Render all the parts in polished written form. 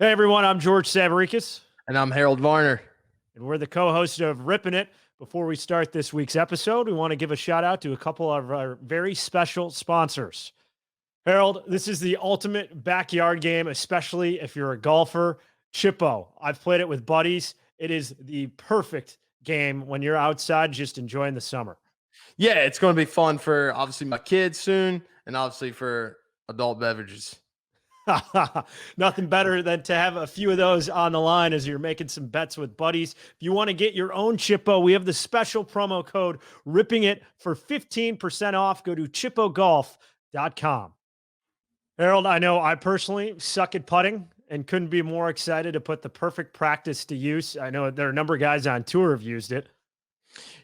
Hey everyone, I'm George Savaricas, And I'm Harold Varner. and we're the co-host of Rippin It. Before we start this week's episode, we want to give a shout out to a couple of our very special sponsors. Harold, this is the ultimate backyard game, especially if you're a golfer. Chippo. I've played it with buddies. It is the perfect game when you're outside just enjoying the summer. Yeah, it's going to be fun for obviously my kids soon and obviously for adult beverages. Nothing better than to have a few of those on the line as you're making some bets with buddies. If you want to get your own Chippo, we have the special promo code Ripping It for 15% off. Go to chippogolf.com. Harold, I know I personally suck at putting and couldn't be more excited to put the perfect practice to use. I know there are a number of guys on tour have used it.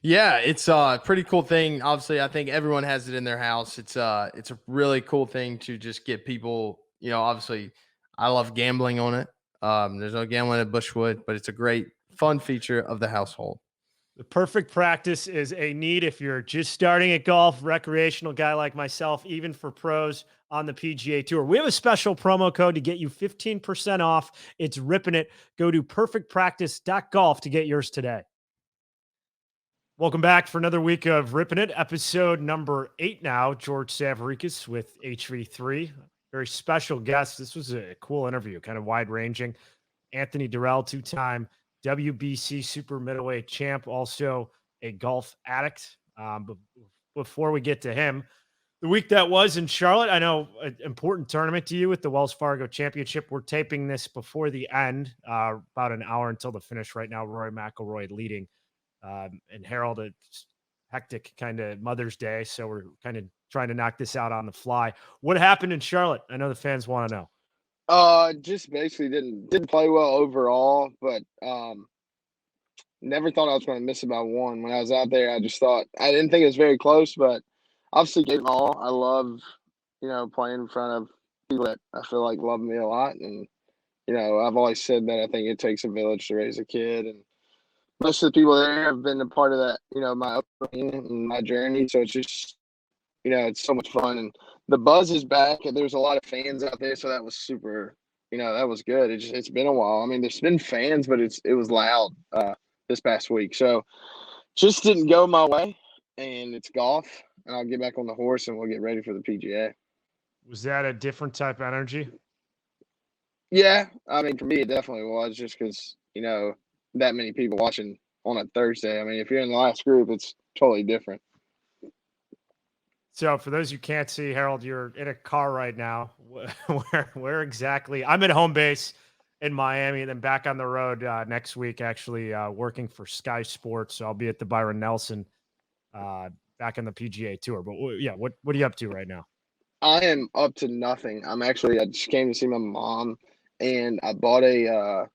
Yeah, it's a pretty cool thing. Obviously, I think everyone has it in their house. It's a really cool thing to just get people, obviously I love gambling on it. There's no gambling at Bushwood, but it's a great fun feature of the household. The perfect practice is a need if you're just starting at golf, recreational guy like myself, even for pros on the PGA Tour. We have a special promo code to get you 15% off. It's Ripping It. Go to perfectpractice.golf to get yours today. Welcome back for another week of Ripping It, episode number 8 now. George Savaricas with HV3. Very special guest. This was a cool interview, kind of wide-ranging. Anthony Dirrell, two-time WBC super middleweight champ, also a golf addict. But before we get to him, the week that was in Charlotte, I know an important tournament to you with the Wells Fargo Championship. We're taping this before the end, about an hour until the finish right now. Rory McIlroy leading. And Harold, it's hectic kind of Mother's Day, so we're kind of trying to knock this out on the fly. What happened in Charlotte? I know the fans want to know. Just basically didn't play well overall, but never thought I was going to miss about one. When I was out there, I didn't think it was very close, but obviously gave it all. I love, playing in front of people that I feel like love me a lot, and I've always said that I think it takes a village to raise a kid, and most of the people there have been a part of that, my upbringing and my journey. So it's just, it's so much fun, and the buzz is back, and there's a lot of fans out there, so that was super. That was good. It's been a while. I mean, there's been fans, but it was loud this past week, so just didn't go my way. And it's golf, and I'll get back on the horse, and we'll get ready for the PGA. Was that a different type of energy? Yeah, I mean, for me, it definitely was, just because that many people watching on a Thursday. I mean, if you're in the last group, it's totally different. So for those you can't see, Harold, you're in a car right now. Where exactly? I'm at home base in Miami, and then back on the road next week, actually working for Sky Sports. So I'll be at the Byron Nelson back on the PGA Tour. But yeah, what are you up to right now? I am up to nothing. I just came to see my mom, and I bought a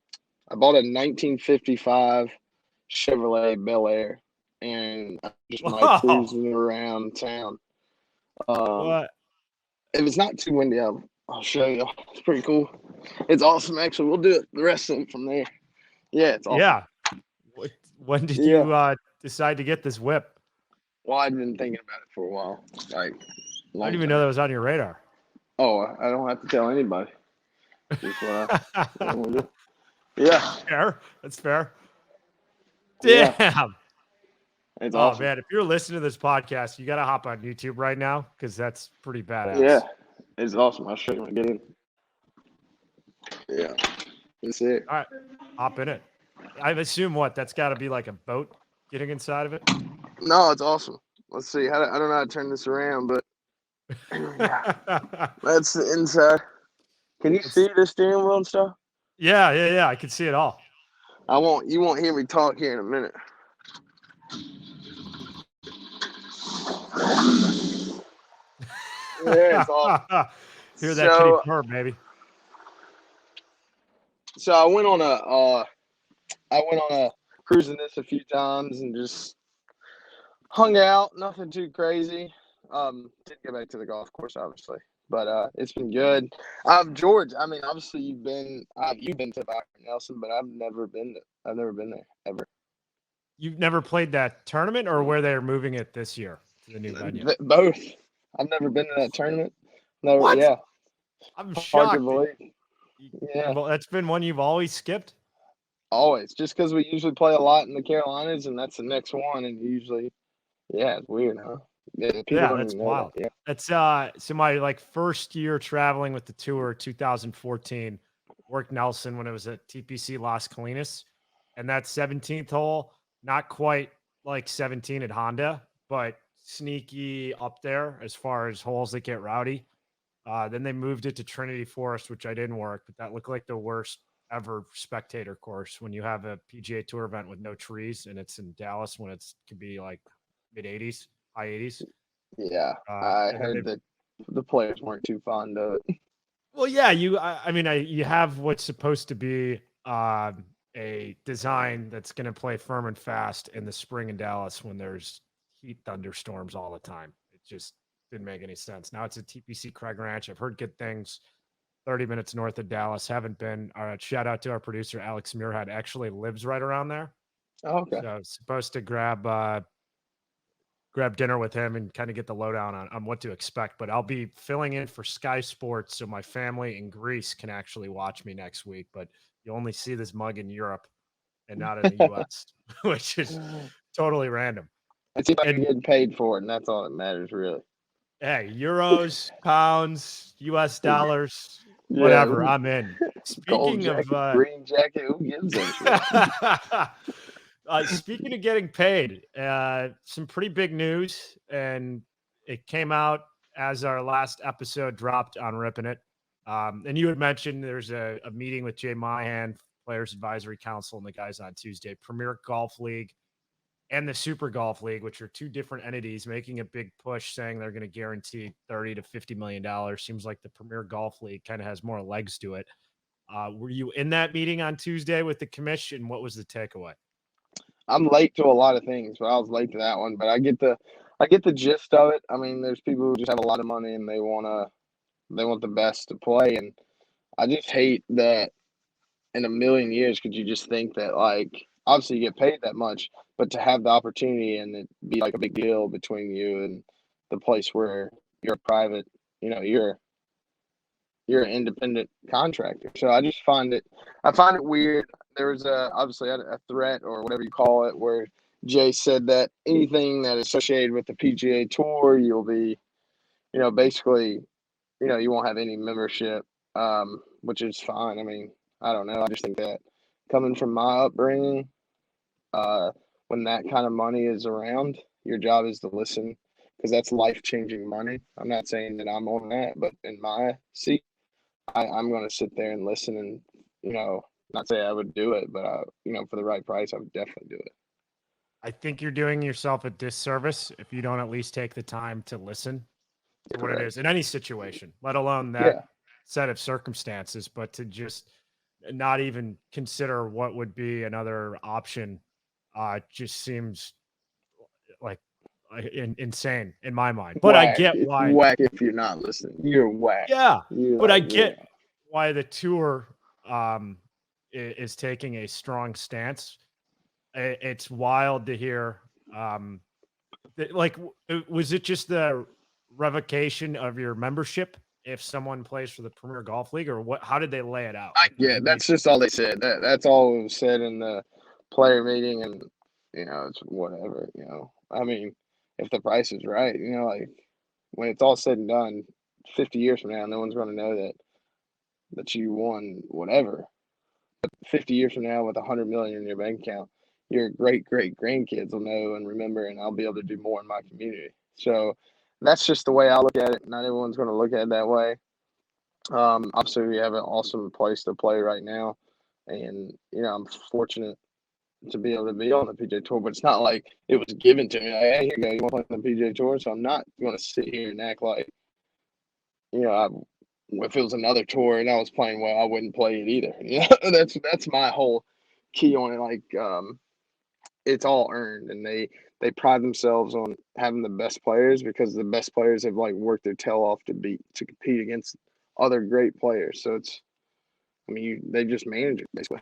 1955 Chevrolet Bel Air, and I just might cruising around town. What? If it's not too windy, I'll show you. It's pretty cool. It's awesome, actually. We'll do it the rest of it from there. Yeah, it's awesome. Yeah. When did you decide to get this whip? Well, I've been thinking about it for a while. I didn't even know that was on your radar. Oh, I don't have to tell anybody. Just what I want to do. Yeah. Fair. That's fair. Damn. Yeah. It's awesome. Man, if you're listening to this podcast, you got to hop on YouTube right now because that's pretty badass. Yeah, it's awesome. I'll show you when I get in. Yeah, that's it. All right, hop in it. I assume that's got to be like a boat getting inside of it? No, it's awesome. Let's see. I don't know how to turn this around, but yeah. That's the inside. Can you see the steering wheel and stuff? Yeah. I can see it all. You won't hear me talk here in a minute. Yeah, it's awesome. Hear that kitty purr, baby. So I went on a cruising this a few times and just hung out. Nothing too crazy. Didn't get back to the golf course, obviously, but it's been good. George, I mean, obviously you've been to Byron Nelson, but I've never been there ever. You've never played that tournament, or where they're moving it this year to the new venue? Both. I've never been to that tournament. Never. What? Yeah. I'm Hard shocked. to believe. Yeah, Well, that's been one you've always skipped. always. Just because we usually play a lot in the Carolinas, and that's the next one, and usually, yeah, it's weird, huh? Yeah, people Yeah, don't that's even know that. wild. Yeah. That's so my like first year traveling with the tour, 2014, worked Nelson when it was at TPC Las Colinas, and that 17th hole, not quite like 17 at Honda, but sneaky up there as far as holes that get rowdy. Then they moved it to Trinity Forest, which I didn't work, but that looked like the worst ever spectator course when you have a PGA Tour event with no trees and it's in Dallas when it's could be like mid 80s, high 80s. Yeah, I And then they, heard that the players weren't too fond of it. well, yeah, I mean, you have what's supposed to be a design that's going to play firm and fast in the spring in Dallas when there's heat thunderstorms all the time. It just didn't make any sense. Now it's a TPC Craig Ranch. I've heard good things. 30 minutes north of Dallas. Haven't been. Shout out to our producer Alex Muirhead. Actually lives right around there. Oh, okay. So I was supposed to grab dinner with him and kind of get the lowdown on what to expect. But I'll be filling in for Sky Sports so my family in Greece can actually watch me next week. But you only see this mug in Europe and not in the US, which is totally random. It seems like And you're getting paid for it, and that's all that matters, really. hey, euros, pounds, US dollars, Yeah, whatever, I'm in. gold Speaking of jacket, green jacket, who gives a shit? speaking of getting paid, some pretty big news, and it came out as our last episode dropped on Rippin It. And you had mentioned there's a meeting with Jay Mahan, Players Advisory Council, and the guys on Tuesday. Premier Golf League and the Super Golf League, which are two different entities, making a big push, saying they're going to guarantee $30 to $50 million. Seems like the Premier Golf League kind of has more legs to it. Were you in that meeting on Tuesday with the commission? What was the takeaway? I'm late to a lot of things, but I was late to that one. But I get the gist of it. I mean, there's people who just have a lot of money and they want the best to play, and I just hate that in a million years could you just think that, like, obviously you get paid that much, but to have the opportunity and it be like a big deal between you and the place where you're a private, you're an independent contractor. So I find it weird. There was obviously a threat or whatever you call it where Jay said that anything that is associated with the PGA Tour, you'll be, basically, you won't have any membership, which is fine. I mean, I don't know. I just think that coming from my upbringing, when that kind of money is around, your job is to listen because that's life-changing money. I'm not saying that I'm on that, but in my seat, I'm going to sit there and listen and, not say I would do it, but, for the right price, I would definitely do it. I think you're doing yourself a disservice if you don't at least take the time to listen to what it is in any situation, let alone that set of circumstances, but to just not even consider what would be another option just seems like insane in my mind. But Whack. I get It's why. whack if you're not listening. You're whack. Yeah, You're but I like, get why the tour is taking a strong stance. It's wild to hear. Was it just the revocation of your membership if someone plays for the Premier Golf League, or what? How did they lay it out? Like, yeah, that's just all they said. That's all was said in the player meeting, and it's whatever. I mean, if the price is right, like when it's all said and done, 50 years from now, no one's going to know that you won whatever. But 50 years from now, with 100 million in your bank account, your great grandkids will know and remember, and I'll be able to do more in my community. So that's just the way I look at it. Not everyone's going to look at it that way. Obviously, we have an awesome place to play right now, and I'm fortunate to be able to be on the PGA Tour. But it's not like it was given to me. Like, hey, here you go, you want to play on the PGA Tour? So I'm not going to sit here and act like if it was another tour and I was playing well, I wouldn't play it either. That's my whole key on it. Like, it's all earned, and they pride themselves on having the best players because the best players have like worked their tail off to compete against other great players. So they just manage it basically.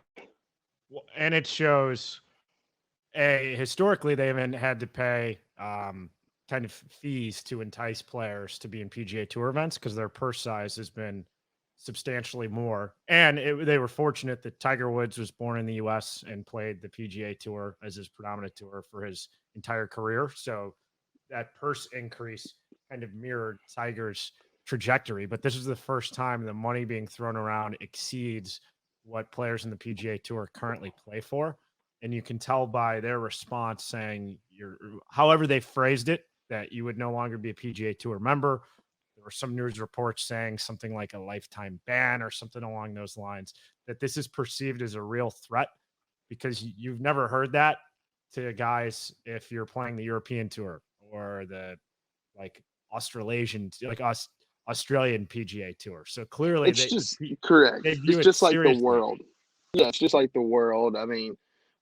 And it shows historically they haven't had to pay kind of fees to entice players to be in PGA Tour events because their purse size has been substantially more. And they were fortunate that Tiger Woods was born in the US and played the PGA Tour as his predominant tour for his entire career. So that purse increase kind of mirrored Tiger's trajectory. But this is the first time the money being thrown around exceeds what players in the PGA Tour currently play for. And you can tell by their response saying however they phrased it, that you would no longer be a PGA Tour member. There were some news reports saying something like a lifetime ban or something along those lines, that this is perceived as a real threat, because you've never heard that to guys if you're playing the European Tour or the like Australian PGA Tour. So clearly It's just correct. It's just like the world. Yeah, it's just like the world. I mean,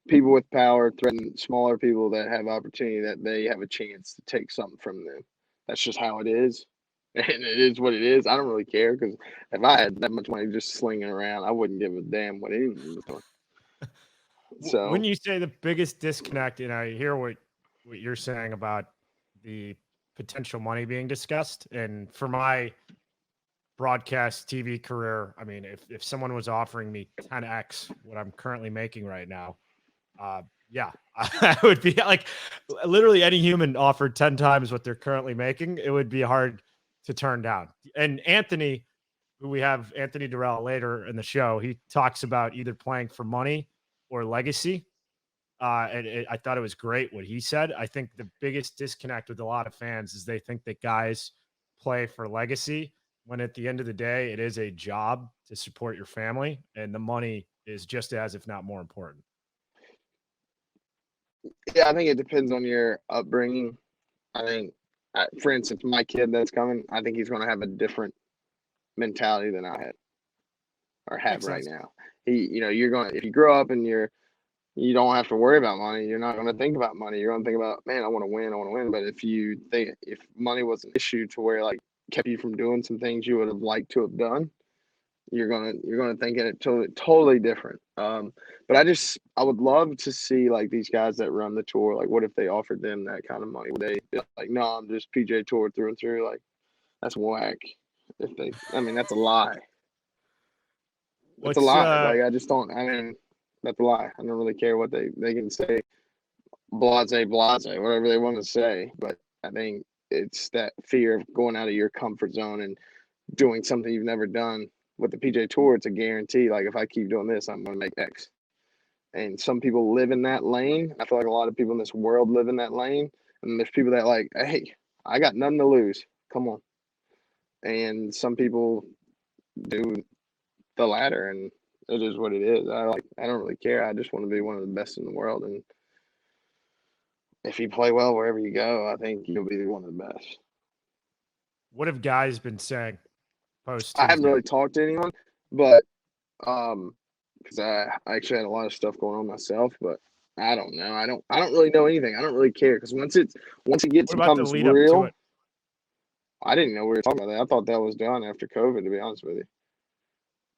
people with power threaten smaller people that have opportunity, that they have a chance to take something from them. That's just how it is. And it is what it is. I don't really care, because if I had that much money just slinging around, I wouldn't give a damn what anyone was doing. So when you say the biggest disconnect, and I hear what you're saying about the potential money being discussed, and for my broadcast TV career, I mean, if someone was offering me 10x what I'm currently making right now, yeah, I would be like, literally any human offered 10 times what they're currently making, it would be hard to turn down. And Anthony, who we have Anthony Dirrell later in the show, he talks about either playing for money or legacy. I thought it was great what he said. I think the biggest disconnect with a lot of fans is they think that guys play for legacy, when at the end of the day, it is a job to support your family, and the money is just as, if not more important. Yeah, I think it depends on your upbringing. I think, for instance, my kid that's coming, I think he's going to have a different mentality than I had or have right now. You're going to, if you grow up and you don't have to worry about money, you're not going to think about money. You're going to think about, man, I want to win. But if money was an issue to where like kept you from doing some things you would have liked to have done, you're gonna think in it totally different. But I would love to see like these guys that run the tour. Like, what if they offered them that kind of money? Would they be like, no, I'm just PJ Tour through and through? Like, that's whack. That's a lie. It's a lie. Like, I just don't. I mean, that's a lie. I don't really care what they can say. Blase, whatever they want to say. But I think it's that fear of going out of your comfort zone and doing something you've never done. With the PGA Tour, it's a guarantee. Like, if I keep doing this, I'm going to make X. And some people live in that lane. I feel like a lot of people in this world live in that lane. And there's people that like, hey, I got nothing to lose. Come on. And some people do the latter, and it is what it is. I don't really care. I just want to be one of the best in the world. And if you play well wherever you go, I think you'll be one of the best. What have guys been saying? I haven't really talked to anyone, but because I actually had a lot of stuff going on myself, but I don't know. I don't really know anything. I don't really care, because once it becomes real, I didn't know we were talking about that. I thought that was done after COVID, to be honest with you.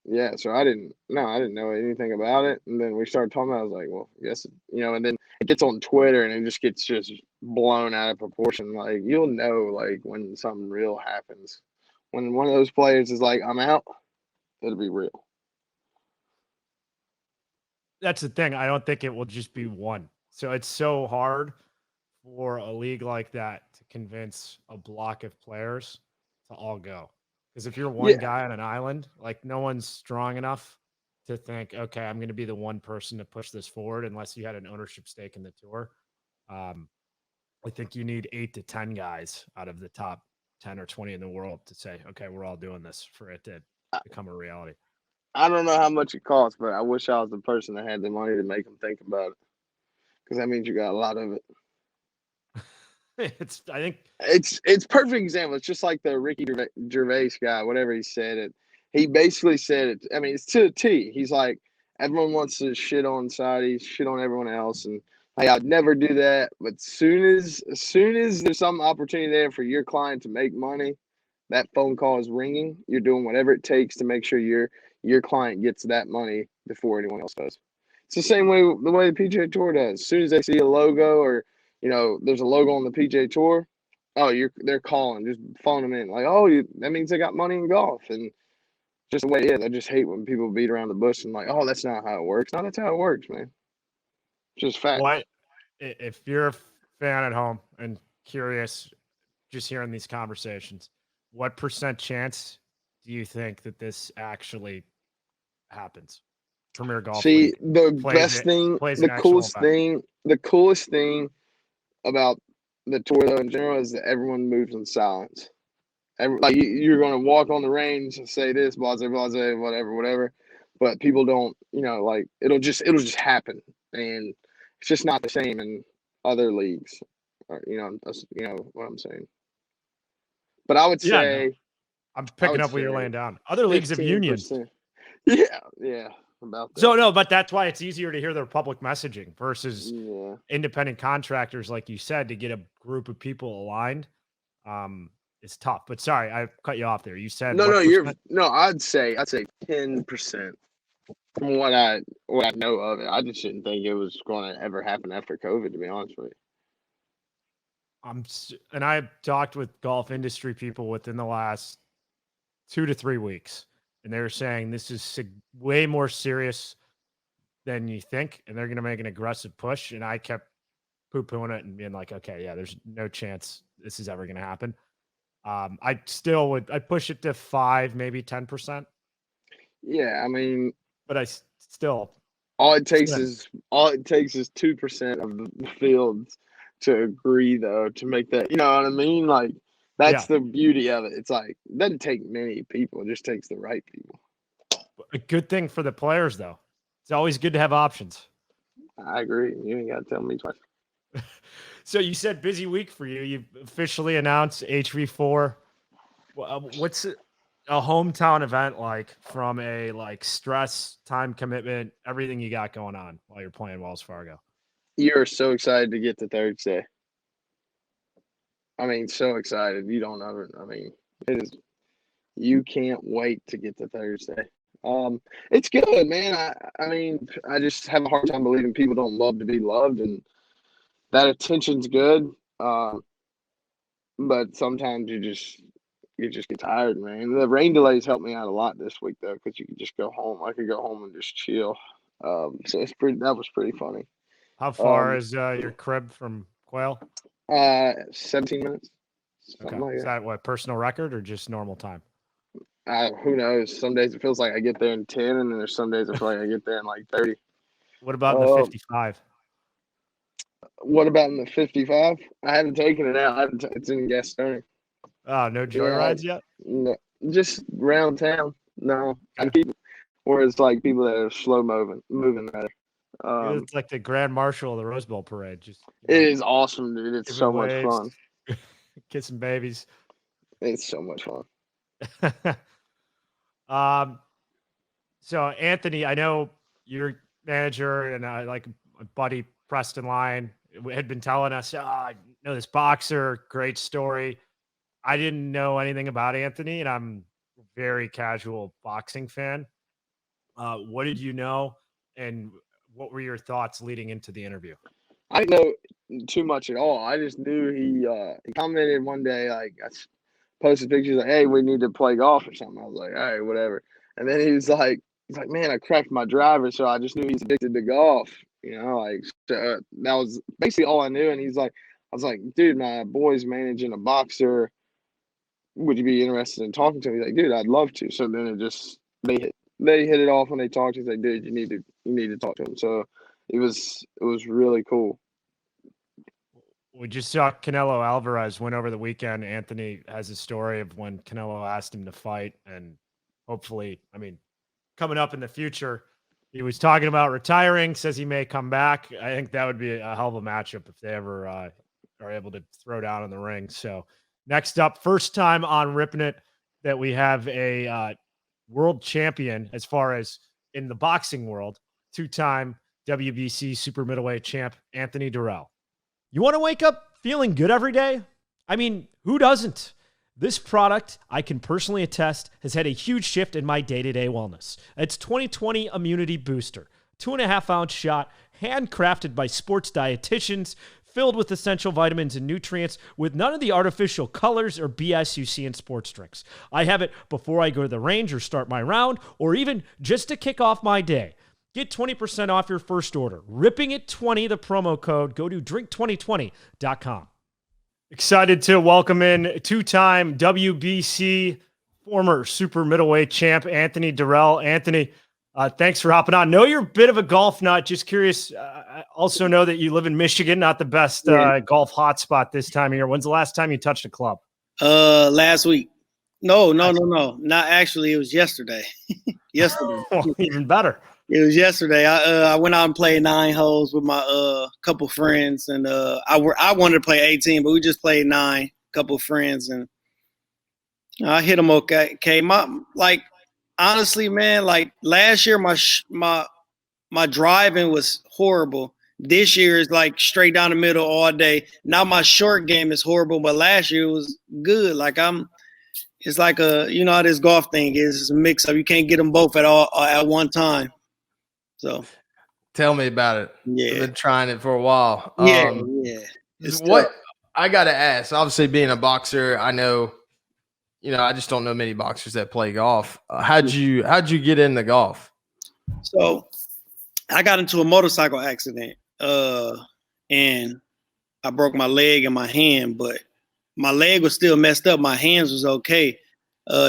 Yeah, so I didn't know anything about it, and then we started talking about it. I was like, well, yes, and then it gets on Twitter and it just gets blown out of proportion. Like, you'll know like when something real happens. When one of those players is like, I'm out, it'll be real. That's the thing. I don't think it will just be one. So it's so hard for a league like that to convince a block of players to all go. Because if you're one guy on an island, like, no one's strong enough to think, okay, I'm going to be the one person to push this forward, unless you had an ownership stake in the tour. I think you need 8 to 10 guys out of the top 10 or 20 in the world to say, okay, we're all doing this, for it to become a reality. I don't know how much it costs, but I wish I was the person that had the money to make them think about it, because that means you got a lot of it. I think it's perfect example. It's just like the Ricky Gervais guy, whatever he said it. He basically said it. I mean, it's to the T. He's like, everyone wants to shit on Saudi, shit on everyone else, and like, I'd never do that. But as soon as there's some opportunity there for your client to make money, that phone call is ringing. You're doing whatever it takes to make sure your client gets that money before anyone else does. It's the same way the PGA Tour does. As soon as they see a logo, or there's a logo on the PGA Tour, they're calling, just phone them in, like, that means they got money in golf. And just the way it is. I just hate when people beat around the bush and like, oh, that's not how it works. No, that's how it works, man. Just fact. What if you're a fan at home and curious, just hearing these conversations, what % chance do you think that this actually happens? Premier Golf See, League the plays best it- thing, plays the an actual coolest event. the coolest thing about the tour though in general is that everyone moves in silence. Like you're going to walk on the range and say this, blase, blase, whatever. But people don't, like it'll just happen, and it's just not the same in other leagues. Or, you know what I'm saying. But I would Yeah, no, say I'm I picking would up what you're say laying down. Other leagues have unions. 15%. Yeah, about that. So no, but that's why it's easier to hear their public messaging versus Yeah. independent contractors, like you said, to get a group of people aligned. It's tough. But sorry, I cut you off there. You said No, what percent? I'd say 10% from what I know of it. I just didn't think it was going to ever happen after COVID, to be honest with And I've talked with golf industry people within the last 2 to 3 weeks, and they're saying this is way more serious than you think, and they're going to make an aggressive push. And I kept poo-pooing it and being like, okay, yeah, there's no chance this is ever going to happen. I'd push it to 5, maybe 10%, you. Yeah, I mean, but still, all it takes Slim. is 2% of the fields to agree, though, to make that. You know what I mean? Like that's Yeah. the beauty of it. It's like it doesn't take many people; it just takes the right people. A good thing for the players, though. It's always good to have options. I agree. You ain't got to tell me twice. So you said busy week for you. You've officially announced HV4. What's a hometown event like from a stress, time commitment, everything you got going on while you're playing Wells Fargo? You're so excited to get to Thursday. I mean, so excited. You don't know. I mean, it is. You can't wait to get to Thursday. It's good, man. I mean, I just have a hard time believing people don't love to be loved, and that attention's good. But sometimes you just get tired, man. The rain delays helped me out a lot this week though, because you could just go home. I could go home and just chill. So that was pretty funny. How far is your crib from Quail? 17 minutes. Okay. Like Is that what, personal record or just normal time? Who knows? Some days it feels like I get there in 10, and then there's some days I feel like I get there in like 30. What about in the 55? What about in the 55? I haven't taken it out. It's in Gastonia. Oh, no joyrides yet? No, just around town. No, I keep where it's like people that are slow moving rather. It's like the Grand Marshal of the Rose Bowl parade. Just it is awesome, dude. It's so much fun. Kissing babies. It's so much fun. So Anthony, I know your manager and like my buddy Preston Lyon had been telling us, I know this boxer, great story. I didn't know anything about Anthony, and I'm a very casual boxing fan. What did you know, and what were your thoughts leading into the interview? I didn't know too much at all. I just knew he commented one day, like I posted pictures like, hey, we need to play golf or something. I was like, all right, whatever. And then he's like, man, I cracked my driver, so I just knew he's addicted to golf. So that was basically all I knew. And I was like, dude, my boy's managing a boxer. Would you be interested in talking to him? He's like, dude, I'd love to. So then they hit it off when they talked. He's like, dude, you need to talk to him. So it was really cool. We just saw Canelo Alvarez win over the weekend. Anthony has a story of when Canelo asked him to fight, and hopefully, I mean, coming up in the future, he was talking about retiring, says he may come back. I think that would be a hell of a matchup if they ever are able to throw down in the ring. So next up, first time on Rippin It that we have a world champion as far as in the boxing world, 2-time WBC super middleweight champ, Anthony Dirrell. You want to wake up feeling good every day? I mean, who doesn't? This product, I can personally attest, has had a huge shift in my day-to-day wellness. It's 2020 Immunity Booster, 2.5-ounce shot, handcrafted by sports dietitians, filled with essential vitamins and nutrients with none of the artificial colors or BS you see in sports drinks. I have it before I go to the range or start my round, or even just to kick off my day. Get 20% off your first order. Ripping It 20, the promo code. Go to drink2020.com. Excited to welcome in two-time WBC former super middleweight champ Anthony Dirrell. Anthony, thanks for hopping on. Know you're a bit of a golf nut. Just curious. I also know that you live in Michigan, not the best golf hotspot this time of year. When's the last time you touched a club? Last week. No. Not actually. It was yesterday. Yesterday. Well, even better. It was yesterday. I went out and played 9 holes with my couple friends, and I wanted to play 18, but we just played 9. Couple friends, and I hit them okay. Honestly, man, like last year, my driving was horrible. This year is like straight down the middle all day. Now my short game is horrible, but last year was good. It's like how this golf thing is. It's a mix up. You can't get them both at one time. So, tell me about it. Yeah, I've been trying it for a while. Yeah. What I got to ask? Obviously, being a boxer, I know. I just don't know many boxers that play golf. How'd you get into golf? So, I got into a motorcycle accident, and I broke my leg and my hand, but my leg was still messed up. My hands was okay.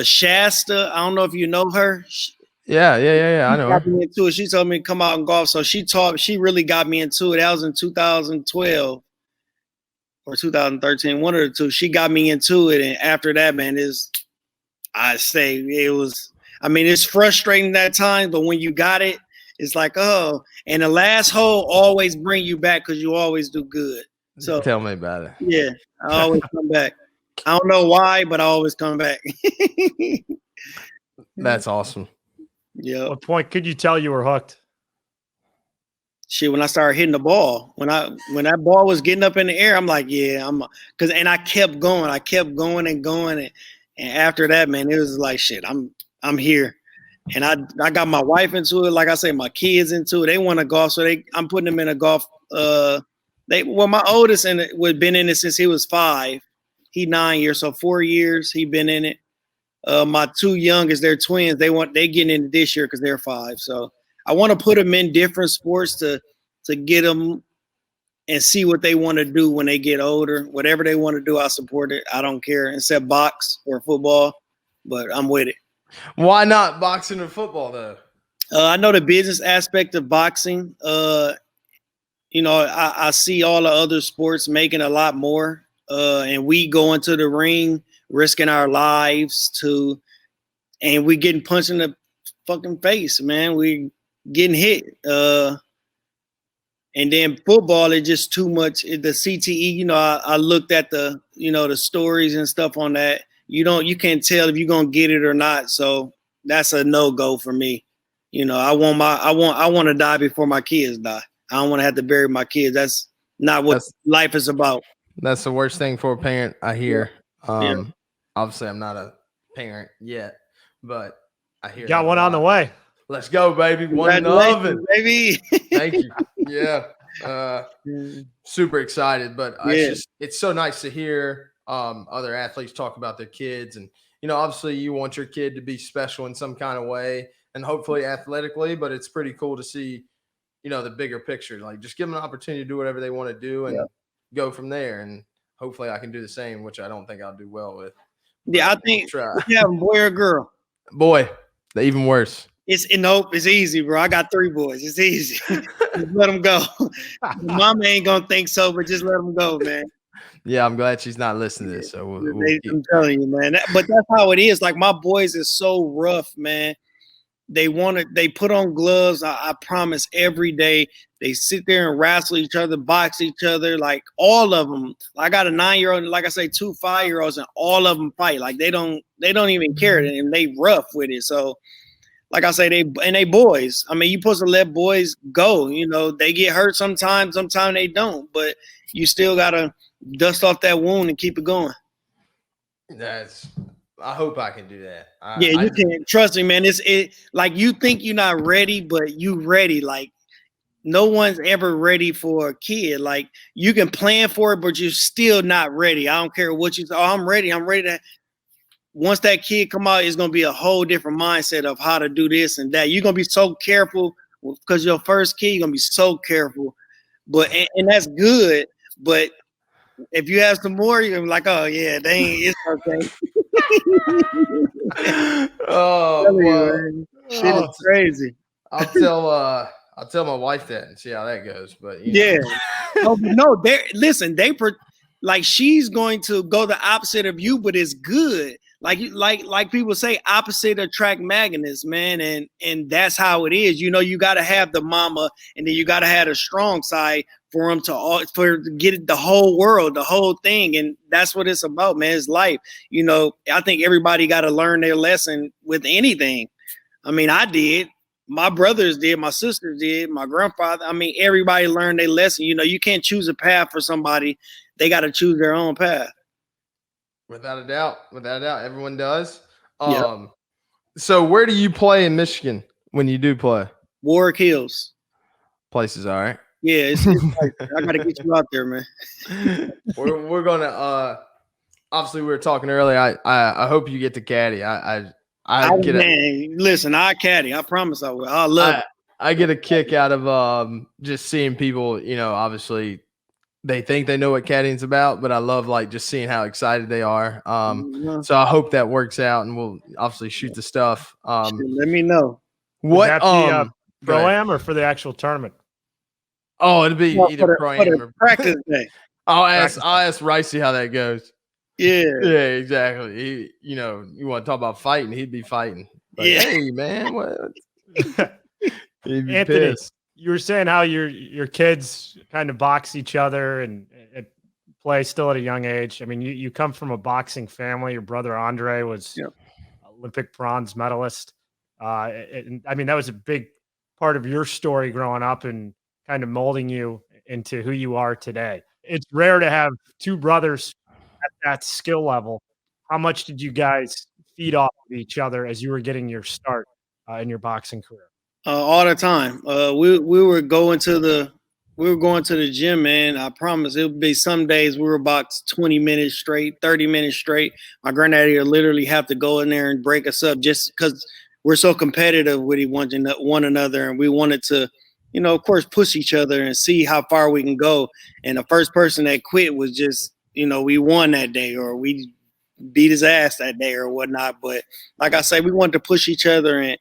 Shasta, I don't know if you know her. Yeah. I know her. Into it. She told me to come out and golf. So she really got me into it. That was in 2012 or 2013, one of the two. She got me into it. And after that, man, it's frustrating that time, but when you got it, it's like, oh, and the last hole always bring you back because you always do good. So tell me about it. Yeah, I always come back. I don't know why, but I always come back. That's awesome. Yeah. What point could you tell you were hooked? Shit, when I started hitting the ball, when that ball was getting up in the air, I'm like, yeah, and I kept going. I kept going and going. And after that, man, it was like, shit, I'm here. And I got my wife into it. Like I say, my kids into it. They want to golf. So I'm putting them in a golf. My oldest had been in it since he was 5. He 9 years. So 4 years he been in it. My 2 youngest, they're twins. They getting in it this year because they're 5. So I want to put them in different sports to get them and see what they want to do when they get older. Whatever they want to do, I support it. I don't care, except box or football, but I'm with it. Why not boxing or football, though? I know the business aspect of boxing. I see all the other sports making a lot more, and we go into the ring risking our lives and we getting punched in the fucking face, man. We getting hit. And then football is just too much. The CTE, I looked at the stories and stuff on that. You can't tell if you're gonna get it or not. So that's a no-go for me. I want to die before my kids die. I don't want to have to bury my kids. That's not what life is about. That's the worst thing for a parent, I hear. Yeah. Obviously I'm not a parent yet, but I hear got one on the way. Let's go, baby. One in the oven. Baby. Thank you. Yeah. Super excited, but it's so nice to hear other athletes talk about their kids. And, obviously you want your kid to be special in some kind of way and hopefully athletically, but it's pretty cool to see, the bigger picture. Like just give them an opportunity to do whatever they want to do and go from there. And hopefully I can do the same, which I don't think I'll do well with. Yeah, I think you have a boy or girl. Boy, even worse. It's easy, bro. I got 3 boys. It's easy. Just let them go. Mama ain't gonna think so, but just let them go, man. Yeah, I'm glad she's not listening to this. So I'm telling you, man. But that's how it is. Like my boys is so rough, man. They put on gloves. I promise every day. They sit there and wrestle each other, box each other. Like all of them. I got a 9-year-old, and like I say, 2 5-year-olds, and all of them fight. Like they don't even care, and they rough with it. So. Like I say, they boys. I mean, you're supposed to let boys go. They get hurt sometimes they don't. But you still gotta dust off that wound and keep it going. I hope I can do that. You can. Trust me, man. It's like you think you're not ready, but you ready. Like no one's ever ready for a kid. Like you can plan for it, but you're still not ready. I don't care what you say. Oh, I'm ready. I'm ready to. Once that kid come out, it's gonna be a whole different mindset of how to do this and that. You're gonna be so careful because your first kid, you're gonna be so careful. But and that's good. But if you have some more, you're gonna be like, oh yeah, they ain't. It's okay. Oh, well, Shit is crazy. I'll tell my wife that and see how that goes. But yeah, no, listen, like she's going to go the opposite of you, but it's good. Like people say, opposite attract magnets, man, and that's how it is. You got to have the mama, and then you got to have a strong side for them to get it, the whole world, the whole thing, and that's what it's about, man. It's life. I think everybody got to learn their lesson with anything. I mean, I did. My brothers did. My sisters did. My grandfather. I mean, everybody learned their lesson. You can't choose a path for somebody. They got to choose their own path. Without a doubt, everyone does. Yep. So where do you play in Michigan when you do play? Warwick Hills. Place is all right. Yeah, it's I gotta get you out there, man. We're gonna obviously we were talking earlier. I hope you get to caddy. Listen, I caddy. I promise I will. I love it. I get a kick out of just seeing people, obviously they think they know what caddying's about, but I love like just seeing how excited they are. So I hope that works out, and we'll obviously shoot the stuff. Let me know. What that the pro-am or for the actual tournament? Oh, it'll be either pro-am or practice day. I'll ask Ricey how that goes. Yeah, exactly. You want to talk about fighting? He'd be fighting. Like, yeah. Hey, man, what? He'd be Anthony, pissed. You were saying how your kids kind of box each other and play still at a young age. I mean, you come from a boxing family. Your brother Andre was Olympic bronze medalist. And I mean, that was a big part of your story growing up and kind of molding you into who you are today. It's rare to have two brothers at that skill level. How much did you guys feed off of each other as you were getting your start in your boxing career? All the time. We were going to the gym, man. I promise it would be some days we were box 20 minutes straight, 30 minutes straight. My granddaddy would literally have to go in there and break us up just because we're so competitive with one another, and we wanted to, of course, push each other and see how far we can go. And the first person that quit was just, we won that day or we beat his ass that day or whatnot. But like I say, we wanted to push each other and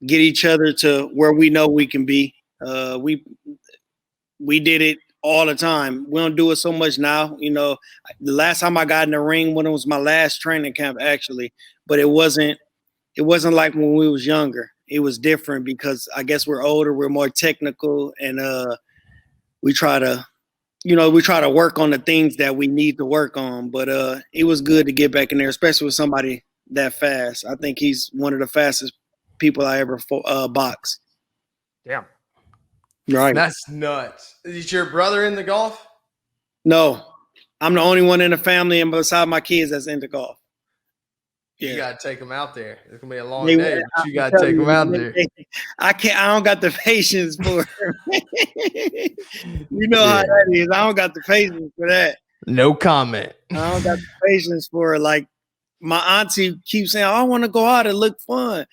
get each other to where we know we can be. We did it all the time. We don't do it so much now. The last time I got in the ring, when it was my last training camp, actually, but it wasn't like when we was younger. It was different because I guess we're older, we're more technical, and we try to work on the things that we need to work on. But it was good to get back in there, especially with somebody that fast. I think he's one of the fastest people I ever boxed. Damn. Right. That's nuts. Is your brother in the golf? No. I'm the only one in the family and beside my kids that's into golf. Yeah. You gotta take them out there. It's gonna be a long day, but you gotta take them out there. I don't got the patience for it. How that is. I don't got the patience for that. No comment. I don't got the patience for it. Like my auntie keeps saying, I want to go out and look fun.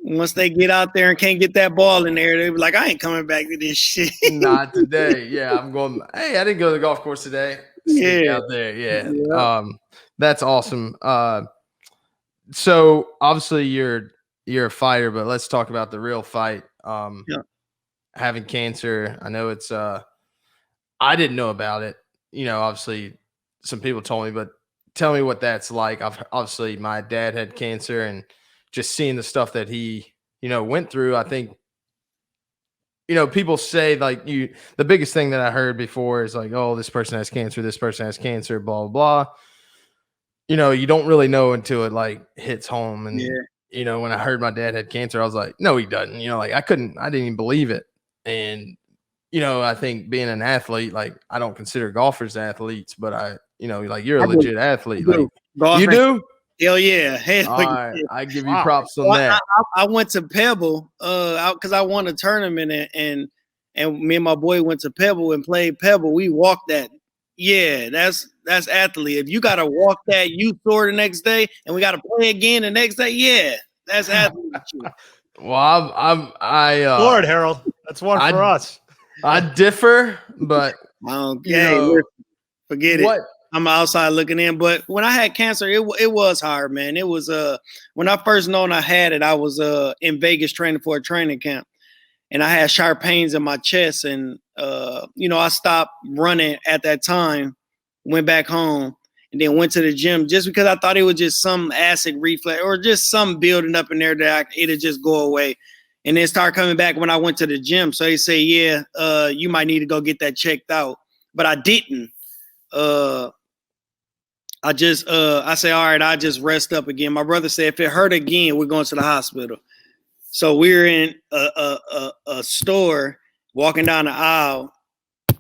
Once they get out there and can't get that ball in there, they be like, I ain't coming back to this shit. Not today. Yeah, I'm going. Hey, I didn't go to the golf course today. Out there. Yeah. That's awesome. So obviously you're a fighter, but let's talk about the real fight. Having cancer. I know it's I didn't know about it. Obviously some people told me, but tell me what that's like. Obviously my dad had cancer, and just seeing the stuff that he, went through. I think, people say like the biggest thing that I heard before is like, oh, this person has cancer, blah, blah, blah. You don't really know until it like hits home. And, when I heard my dad had cancer, I was like, no, he doesn't. I didn't even believe it. And, I think being an athlete, like I don't consider golfers athletes, but you're a legit athlete. Like, you do? Hell yeah. Hell All yeah. right, I give you Wow. props on Well, that. I went to Pebble because I won a tournament and me and my boy went to Pebble and played Pebble. We walked that. Yeah, that's athlete. If you gotta walk that youth tour the next day and we gotta play again the next day, yeah, that's athlete. Well, Lord, Harold, that's one for us. I differ, but Okay, forget what? it. I'm outside looking in, but when I had cancer, it was hard, man. It was when I first known I had it, I was in Vegas training for a training camp, and I had sharp pains in my chest, and I stopped running at that time, went back home, and then went to the gym just because I thought it was just some acid reflux or just some building up in there that it'd just go away, and then start coming back when I went to the gym. So they say, yeah, you might need to go get that checked out, but I didn't. I say, all right, I just rest up again. My brother said, if it hurt again, we're going to the hospital. So we're in a store, walking down the aisle.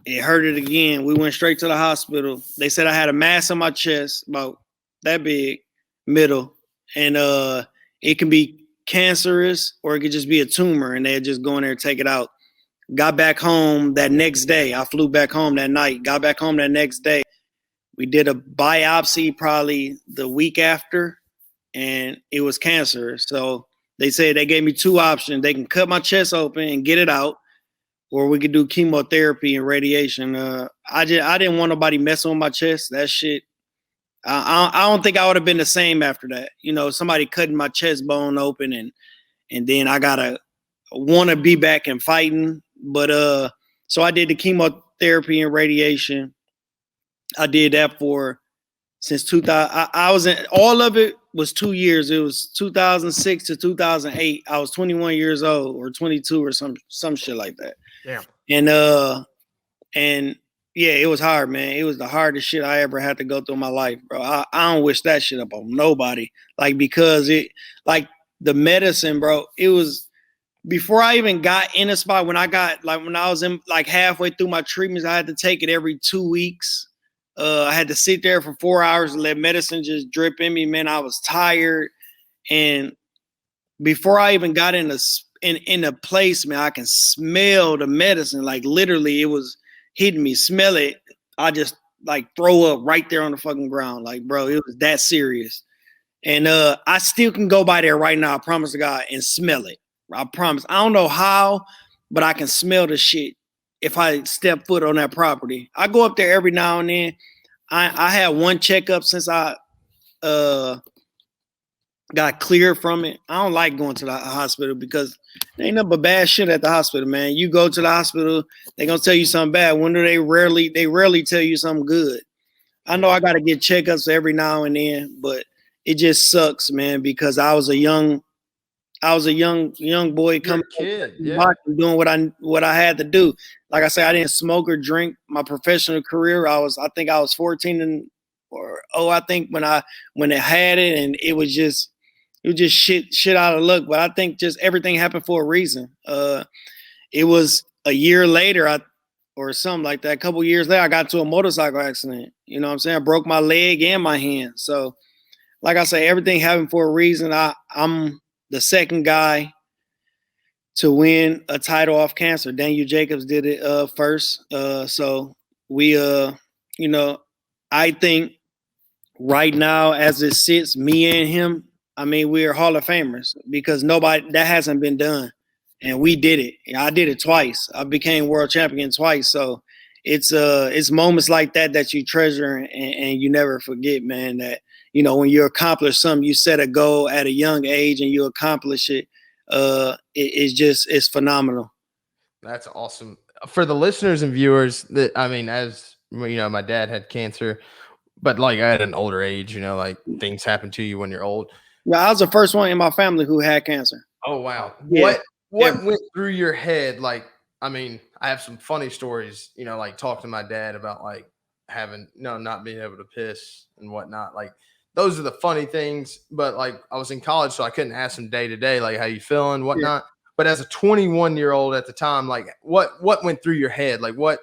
It hurt it again. We went straight to the hospital. They said I had a mass on my chest, about that big, middle, and it can be cancerous or it could just be a tumor, and they'd just go in there and take it out. Got back home that next day. I flew back home that night. Got back home that next day. We did a biopsy probably the week after, and it was cancer. So they said they gave me two options. They can cut my chest open and get it out, or we could do chemotherapy and radiation. I didn't want nobody messing with my chest. That shit, I don't think I would have been the same after that. Somebody cutting my chest bone open, and then I gotta want to be back and fighting. But so I did the chemotherapy and radiation. I did that since 2000. I was in all of it was 2 years. It was 2006 to 2008. I was 21 years old or 22 or some shit like that. Damn. And yeah, it was hard, man. It was the hardest shit I ever had to go through in my life, bro. I don't wish that shit up on nobody. Because the medicine, bro, it was before I even got in a spot when I was in halfway through my treatments, I had to take it every 2 weeks. I had to sit there for 4 hours and let medicine just drip in me, man. I was tired. And before I even got in a place, man, I can smell the medicine. Literally it was hitting me, smell it. I just throw up right there on the fucking ground. Bro, it was that serious. And I still can go by there right now, I promise to God, and smell it. I promise. I don't know how, but I can smell the shit if I step foot on that property. I go up there every now and then. I had one checkup since I got cleared from it. I don't like going to the hospital because there ain't nothing but bad shit at the hospital, man. You go to the hospital, they gonna tell you something bad. When do they rarely tell you something good. I know I gotta get checkups every now and then, but it just sucks, man, because I was a young boy coming kid, yeah. doing what I had to do. Like I said, I didn't smoke or drink. My professional career, I think I was 14 I think when it had it, and it was just shit out of luck. But I think just everything happened for a reason. It was a year later, or something like that. A couple years later, I got into a motorcycle accident. You know what I'm saying? I broke my leg and my hand. So, like I say, everything happened for a reason. I'm the second guy to win a title off cancer. Daniel Jacobs did it first. So we, I think right now as it sits, me and him, I mean, we are Hall of Famers because that hasn't been done. And we did it. I did it twice. I became world champion twice. So it's moments like that you treasure and you never forget, man, that, when you accomplish something, you set a goal at a young age and you accomplish it. It's phenomenal. That's awesome. For the listeners and viewers as my dad had cancer, but at an older age, things happen to you when you're old. Yeah, I was the first one in my family who had cancer. Oh, wow. Yeah. What went through your head? I have some funny stories, talk to my dad about not being able to piss and whatnot. Those are the funny things, but I was in college, so I couldn't ask him day to day, how you feeling, whatnot. Yeah. But as a 21-year-old at the time, what went through your head? What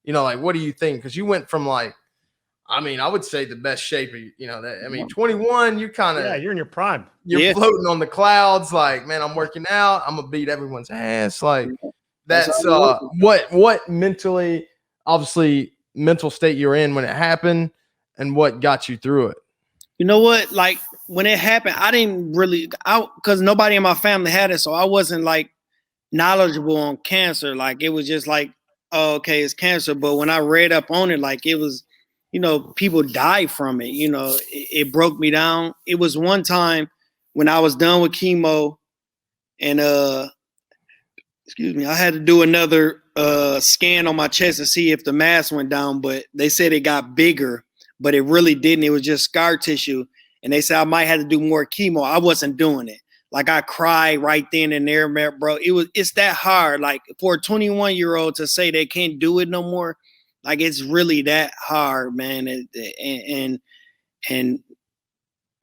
do you think? Because you went from I mean, I would say the best shape. That I mean, 21, you're kind of you're in your prime. You're floating on the clouds. Like, man, I'm working out. I'm gonna beat everyone's ass. Like, that's what mentally, obviously, mental state you're in when it happened, and what got you through it. You know what? Like when it happened, I didn't really because nobody in my family had it, so I wasn't like knowledgeable on cancer. Like it was just like, oh, okay, it's cancer. But when I read up on it, like it was, people die from it. It broke me down. It was one time when I was done with chemo, and excuse me, I had to do another scan on my chest to see if the mass went down, but they said it got bigger. But it really didn't. It was just scar tissue. And they said I might have to do more chemo. I wasn't doing it. Like I cried right then and there, man, bro. It's that hard. Like for a 21-year-old to say they can't do it no more, like it's really that hard, man. And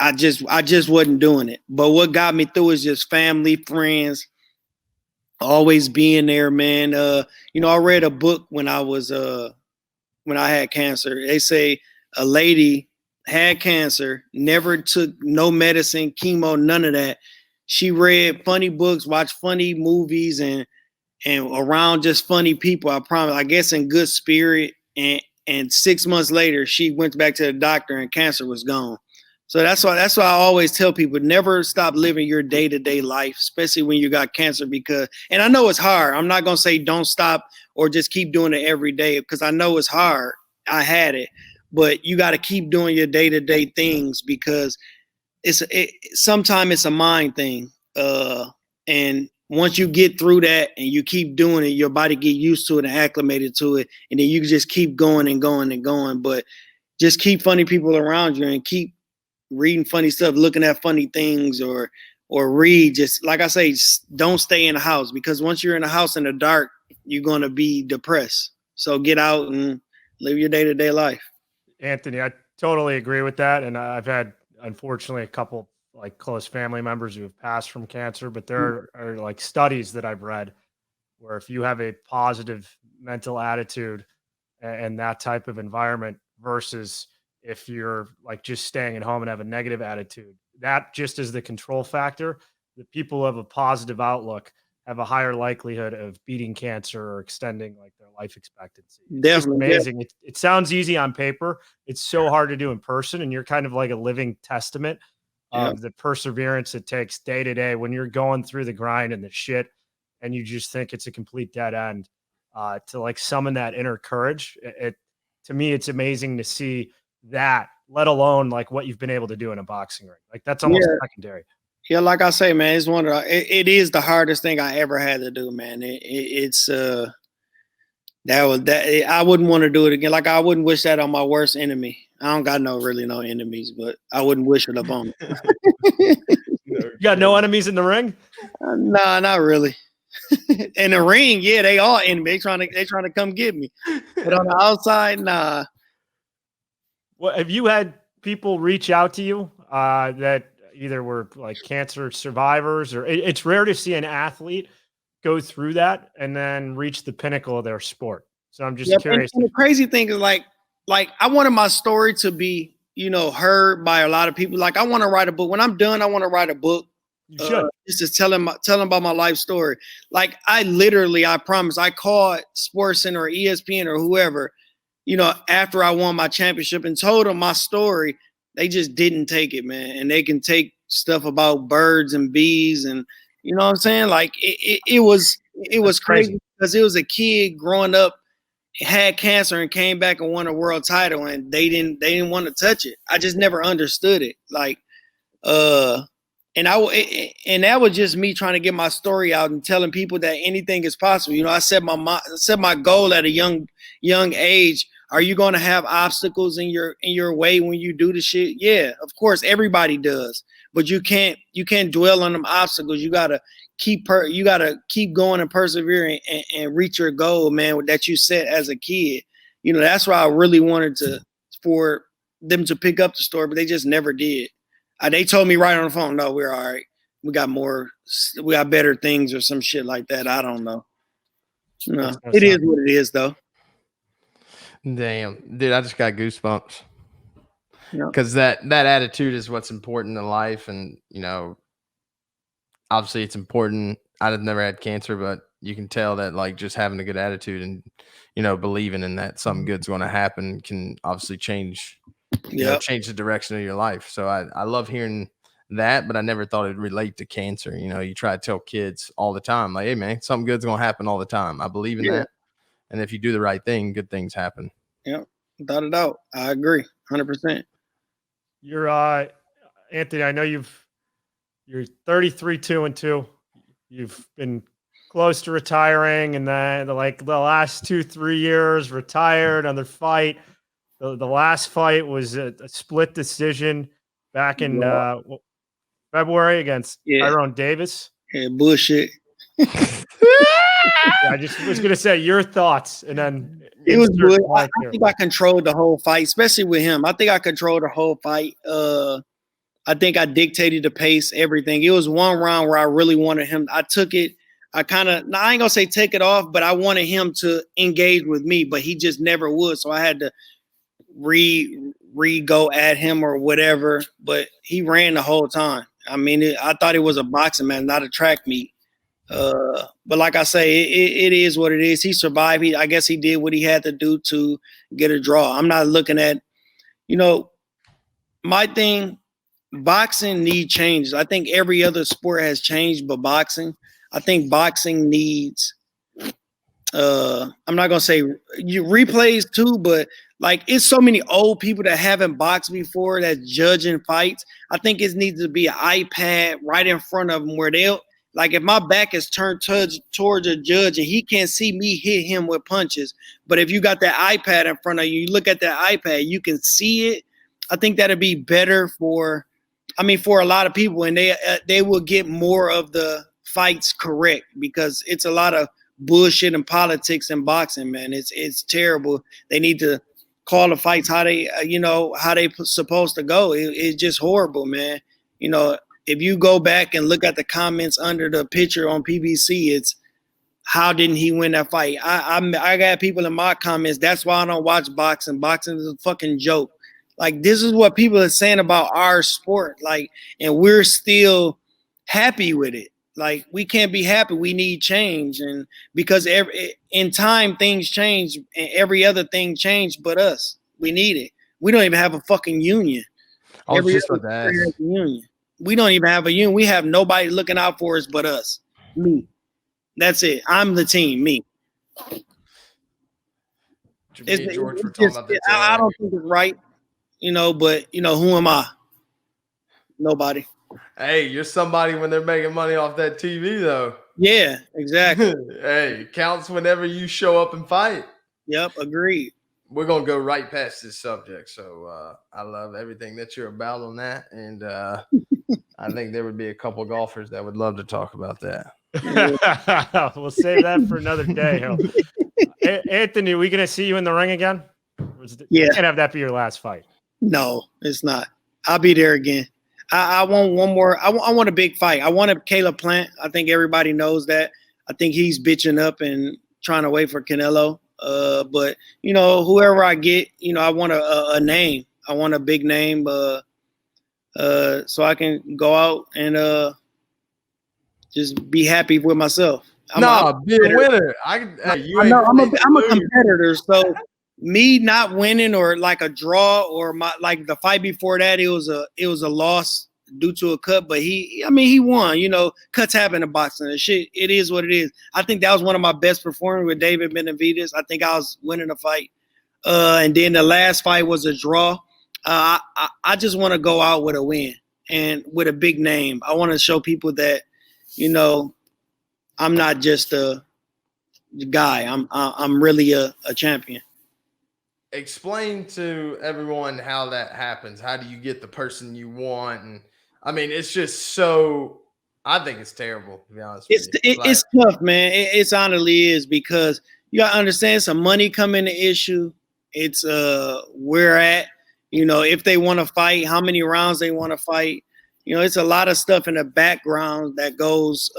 I just wasn't doing it. But what got me through is just family, friends, always being there, man. I read a book when I had cancer. They say a lady had cancer, never took no medicine, chemo, none of that. She read funny books, watched funny movies, and around just funny people. I promise. I guess in good spirit. And 6 months later, she went back to the doctor, and cancer was gone. So that's why I always tell people never stop living your day-to-day life, especially when you got cancer. And I know it's hard. I'm not gonna say don't stop or just keep doing it every day because I know it's hard. I had it. But you got to keep doing your day-to-day things because sometimes it's a mind thing. And once you get through that and you keep doing it, your body get used to it and acclimated to it. And then you can just keep going and going and going. But just keep funny people around you and keep reading funny stuff, looking at funny things or read. Just like I say, don't stay in the house because once you're in the house in the dark, you're going to be depressed. So get out and live your day-to-day life. Anthony, I totally agree with that. And I've had, unfortunately, a couple like close family members who have passed from cancer, but there are like studies that I've read where if you have a positive mental attitude and that type of environment versus if you're like just staying at home and have a negative attitude, that just is the control factor. The people who have a positive outlook have a higher likelihood of beating cancer or extending like their life expectancy. It's amazing. Yeah. It sounds easy on paper. It's so hard to do in person. And you're kind of like a living testament of the perseverance it takes day to day when you're going through the grind and the shit and you just think it's a complete dead end to like summon that inner courage. To me, it's amazing to see that, let alone like what you've been able to do in a boxing ring. Like that's almost secondary. Yeah, like I say, man, it's it is the hardest thing I ever had to do, man. I wouldn't want to do it again. Like I wouldn't wish that on my worst enemy. I don't got no enemies, but I wouldn't wish it upon them. You got no enemies in the ring? Nah, not really. In the ring, yeah, they all enemies. They trying to come get me. But on the outside, nah. Well, have you had people reach out to you that either were like cancer survivors or it's rare to see an athlete go through that and then reach the pinnacle of their sport. So I'm just curious. And the crazy thing is like I wanted my story to be, heard by a lot of people. Like I want to write a book. When I'm done, I want to write a book. You should. Just tell them about my life story. Like I promise I called SportsCenter or ESPN or whoever, after I won my championship and told them my story. They just didn't take it, man. And they can take stuff about birds and bees and you know what I'm saying? Like it was crazy because it was a kid growing up, had cancer and came back and won a world title and they didn't want to touch it. I just never understood it. Like and that was just me trying to get my story out and telling people that anything is possible. I set my goal at a young age. Are you going to have obstacles in your way when you do the shit? Yeah, of course, everybody does. But you can't dwell on them obstacles. You gotta keep going and persevering and reach your goal, man, that you set as a kid. That's why I really wanted for them to pick up the story, but they just never did. They told me right on the phone, no, we're all right. We got better things or some shit like that. I don't know. No, it is what it is, though. Damn, dude, I just got goosebumps. because that attitude is what's important in life. And, you know, obviously it's important. I've never had cancer, but you can tell that like just having a good attitude and, you know, believing in that something good's going to happen can obviously change, you know, change the direction of your life. So I love hearing that, but I never thought it'd relate to cancer. You know, you try to tell kids all the time, like, hey man, something good's going to happen all the time. I believe in that. And if you do the right thing, good things happen. Yep. Without a doubt. I agree 100%. You're Anthony, I know you're 33-2-2. You've been close to retiring, and then like the last 2-3 years retired, another fight. The last fight was a split decision back in February against Tyrone Davis. Yeah, bullshit. I just was gonna say your thoughts, and then it was good. I think I controlled the whole fight, especially with him. I think I controlled the whole fight. I think I dictated the pace, everything. It was one round where I really wanted him. I took it. I ain't gonna say take it off, but I wanted him to engage with me, but he just never would. So I had to go at him or whatever. But he ran the whole time. I mean, I thought it was a boxing match, not a track meet. But like I say, it is what it is. He survived. I guess he did what he had to do to get a draw. I'm not looking at, you know, my thing. Boxing needs changes. I think every other sport has changed, but boxing. I think boxing needs. I'm not gonna say you replays too, but like it's so many old people that haven't boxed before that's judging fights. I think it needs to be an iPad right in front of them where they'll. Like if my back is turned towards a judge and he can't see me hit him with punches, but if you got that iPad in front of you, you look at that iPad, you can see it. I think that'd be better for a lot of people, and they will get more of the fights correct because it's a lot of bullshit and politics in boxing, man. It's terrible. They need to call the fights how they supposed to go. It's just horrible, man. You know. If you go back and look at the comments under the picture on PBC, it's how didn't he win that fight? I got people in my comments. That's why I don't watch boxing. Boxing is a fucking joke. Like this is what people are saying about our sport. Like, and we're still happy with it. Like we can't be happy. We need change, and because in time things change, and every other thing changed, but us. We need it. We don't even have a fucking union. I was just about to ask. Union. We don't even have a union. We have nobody looking out for us but us. Me. That's it. I'm the team. Me. George were talking about I don't think it's right, you know, but, you know, who am I? Nobody. Hey, you're somebody when they're making money off that TV, though. Yeah, exactly. Hey, it counts whenever you show up and fight. Yep, agreed. We're going to go right past this subject. So I love everything that you're about on that. And I think there would be a couple golfers that would love to talk about that. We'll save that for another day. Anthony, are we going to see you in the ring again? Yeah. You can't have that be your last fight. No, it's not. I'll be there again. I want one more. I want a big fight. I want a Caleb Plant. I think everybody knows that. I think he's bitching up and trying to wait for Canelo. But, you know, whoever I get, you know, I want a name. I want a big name so I can go out and just be happy with myself. Be a winner. I'm a competitor, so me not winning or like a draw or like the fight before that, it was a loss due to a cut, but he won. You know, cuts happen in boxing and shit. It is what it is. I think that was one of my best performances with David Benavidez. I think I was winning the fight. And then the last fight was a draw. I just want to go out with a win and with a big name. I want to show people that, you know, I'm not just a guy. I'm really a champion. Explain to everyone how that happens. How do you get the person you want? And I mean, it's just so. I think it's terrible, to be honest with you. It's tough, man. It's honestly is because you gotta understand some money come in the issue. It's where at, you know, if they want to fight, how many rounds they want to fight. You know, it's a lot of stuff in the background that goes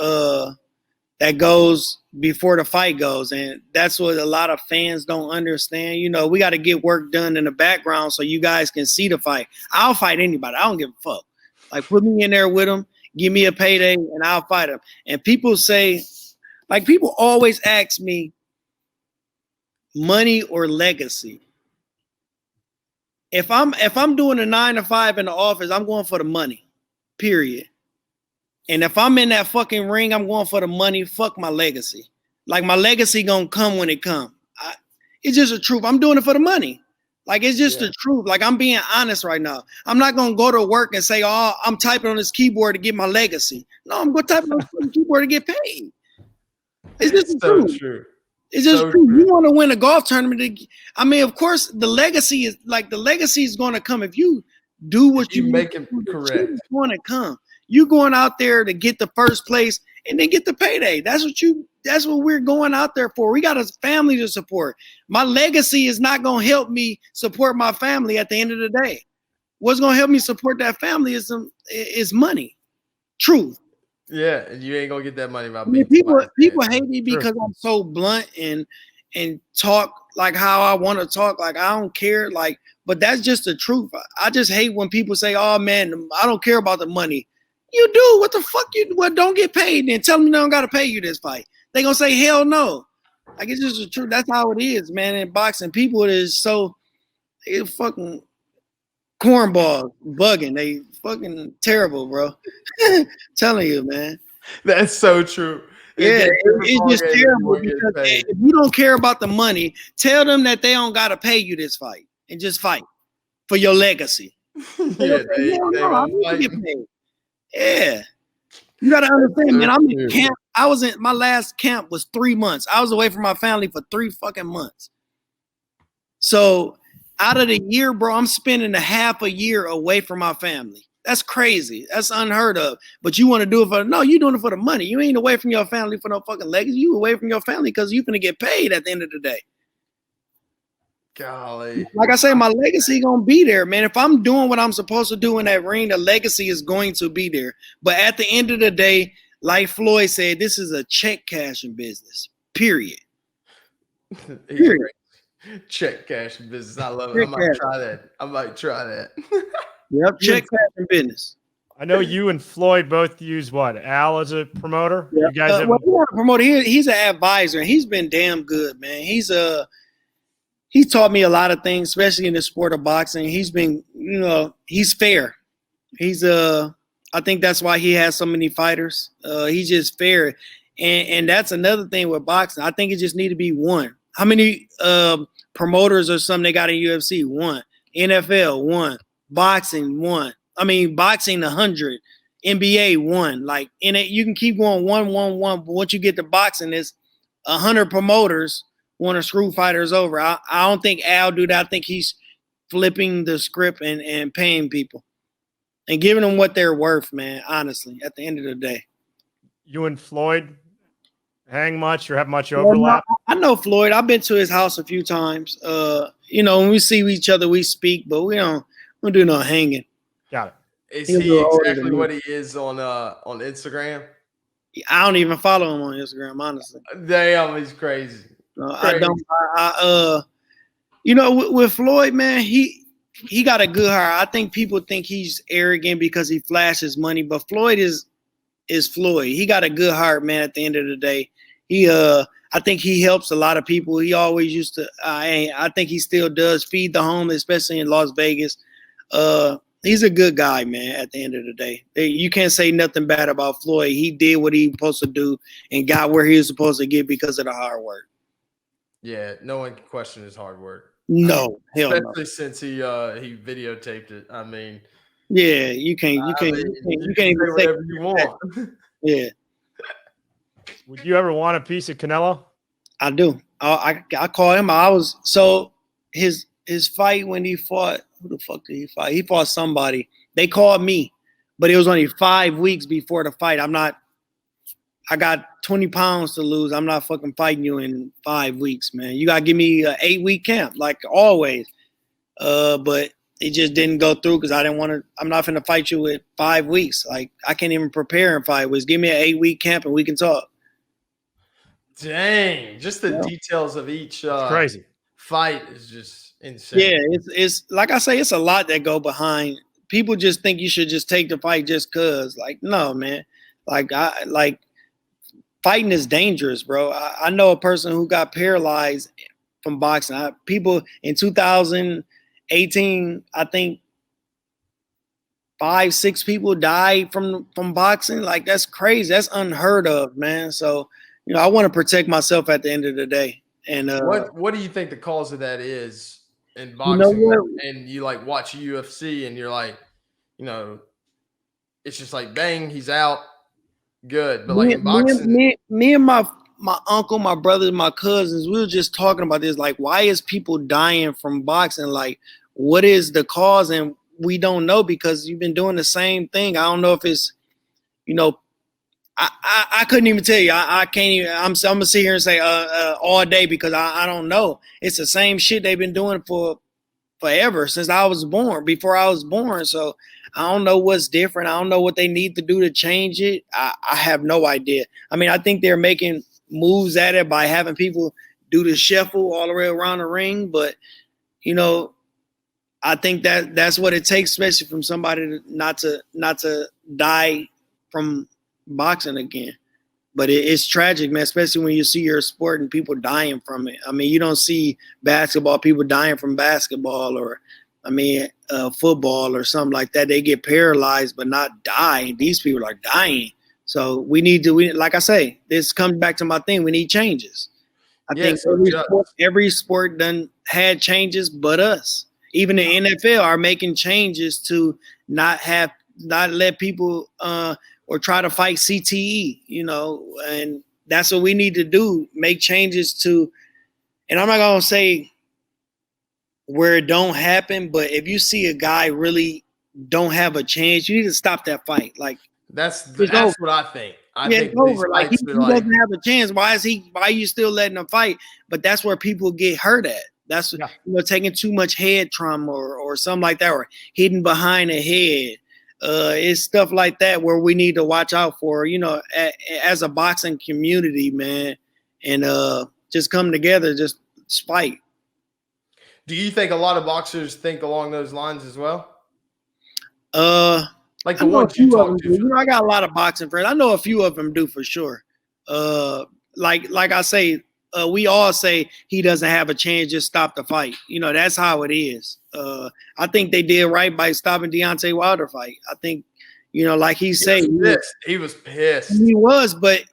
that goes before the fight goes. And that's what a lot of fans don't understand. You know, we got to get work done in the background so you guys can see the fight. I'll fight anybody. I don't give a fuck. Like, put me in there with them, give me a payday, and I'll fight them. And people say, like, people always ask me, money or legacy. If I'm doing a 9 to 5 in the office, I'm going for the money, period. And if I'm in that fucking ring, I'm going for the money. Fuck my legacy. Like, my legacy gonna come when it come. It's just the truth. I'm doing it for the money. Like, it's just the truth. Like, I'm being honest right now. I'm not gonna go to work and say, oh, I'm typing on this keyboard to get my legacy. No, I'm gonna type on this keyboard to get paid. It's just the truth. True. It's just true. You want to win a golf tournament. I mean, of course, the legacy is going to come if you do what you make it correct. It's going to come. You going out there to get the first place and then get the payday. That's what we're going out there for. We got a family to support. My legacy is not going to help me support my family at the end of the day. What's going to help me support that family is money. Truth. Yeah, and you ain't gonna get that money by people hate me because I'm so blunt and talk like how I want to talk. Like, I don't care. Like, but that's just the truth. I just hate when people say, "Oh man, I don't care about the money." You do. What the fuck? Don't get paid. Then tell them they don't gotta pay you this fight. They gonna say hell no. Like, it's just the truth. That's how it is, man. In boxing, people is so fucking cornballs, bugging. They fucking terrible, bro. Telling you, man. That's so true. Yeah, it's just terrible because if you don't care about the money, tell them that they don't gotta pay you this fight and just fight for your legacy. Yeah, they won't fight. Yeah. You gotta understand, man. I'm in camp. My last camp was 3 months. I was away from my family for 3 fucking months. So out of the year, bro, I'm spending a half a year away from my family. That's crazy. That's unheard of. But you want to do it you're doing it for the money. You ain't away from your family for no fucking legacy. You away from your family because you're going to get paid at the end of the day. Golly. Like I say, my legacy going to be there, man. If I'm doing what I'm supposed to do in that ring, the legacy is going to be there. But at the end of the day, like Floyd said, this is a check cashing business, period. Period. Check cashing business. I love it. I might try that. Yep, check cashing business. I know you and Floyd both use what? Al as a promoter? Yep. You guys have a promoter. He's an advisor, and he's been damn good, man. He's taught me a lot of things, especially in the sport of boxing. He's been, he's fair. I think that's why he has so many fighters. He's just fair. And that's another thing with boxing. I think it just need to be one. How many promoters or something they got in UFC? One. NFL, one. Boxing, one. I mean, boxing, 100. NBA, one. Like, in it, you can keep going 1, 1, 1. But once you get to boxing, it's 100 promoters want to screw fighters over. I don't think Al do that. I think he's flipping the script and paying people and giving them what they're worth, man, honestly, at the end of the day. You and Floyd hang much or have much overlap? Well, I know Floyd. I've been to his house a few times. When we see each other, we speak, but we don't do no hanging. Got it. Is he exactly what he is on Instagram? I don't even follow him on Instagram, honestly. Damn, he's crazy. I don't. With Floyd, man, he got a good heart. I think people think he's arrogant because he flashes money, but Floyd is Floyd. He got a good heart, man. At the end of the day, I think he helps a lot of people. He always used to. I think he still does feed the homeless, especially in Las Vegas. He's a good guy, man. At the end of the day, you can't say nothing bad about Floyd. He did what he was supposed to do and got where he was supposed to get because of the hard work. Yeah, no one can question his hard work. No, especially since he videotaped it. I mean, yeah, you can't even say whatever you want. Yeah. Would you ever want a piece of Canelo? I do. I call him. His fight when he fought. Who the fuck did he fight? He fought somebody. They called me, but it was only 5 weeks before the fight. I got 20 pounds to lose. I'm not fucking fighting you in 5 weeks, man. You got to give me an 8-week camp, like always. But it just didn't go through because I didn't want to. I'm not going to fight you in 5 weeks. Like, I can't even prepare in 5 weeks. Give me an 8-week camp and we can talk. Dang, just the details of each Crazy. fight is just insane. Yeah, it's like I say, it's a lot that go behind. People just think you should just take the fight just cause. Like, no, man. Like fighting is dangerous, bro. I know a person who got paralyzed from boxing. People in 2018, I think 5-6 people died from boxing. Like, that's crazy. That's unheard of, man. So, I want to protect myself at the end of the day. And what do you think the cause of that is in You know boxing? what? And you like watch UFC and you're like, it's just like bang, he's out, good. But like in boxing, me and my uncle, my brothers, my cousins, we were just talking about this. Like, why is people dying from boxing? Like, what is the cause? And we don't know because you've been doing the same thing. I don't know if it's, I couldn't even tell you. I can't even. I'm gonna sit here and say all day because I don't know. It's the same shit they've been doing for forever since I was born. Before I was born, so I don't know what's different. I don't know what they need to do to change it. I have no idea. I mean, I think they're making moves at it by having people do the shuffle all the way around the ring, but I think that's what it takes, especially from somebody not to die from boxing again. But it's tragic, man, especially when you see your sport and people dying from it. I mean, you don't see basketball, people dying from basketball or, football or something like that. They get paralyzed but not die. These people are dying. So we need to, like I say, this comes back to my thing. We need changes. I think every sport done had changes but us. Even the NFL are making changes to not let people or try to fight CTE, and that's what we need to do. Make changes to, and I'm not going to say where it don't happen, but if you see a guy really don't have a chance, you need to stop that fight. Like, that's what I think. I think it's over. Like, he doesn't have a chance. Why are you still letting him fight? But that's where people get hurt at. That's taking too much head trauma or something like that, or hitting behind the head. It's stuff like that where we need to watch out for, as a boxing community, man, and just come together, just fight. Do you think a lot of boxers think along those lines as well? Like the ones you talk to. I got a lot of boxing friends. I know a few of them do for sure. Like I say, we all say he doesn't have a chance, just stop the fight. That's how it is. I think they did right by stopping Deontay Wilder fight. I think, like he said, he was pissed. He was, but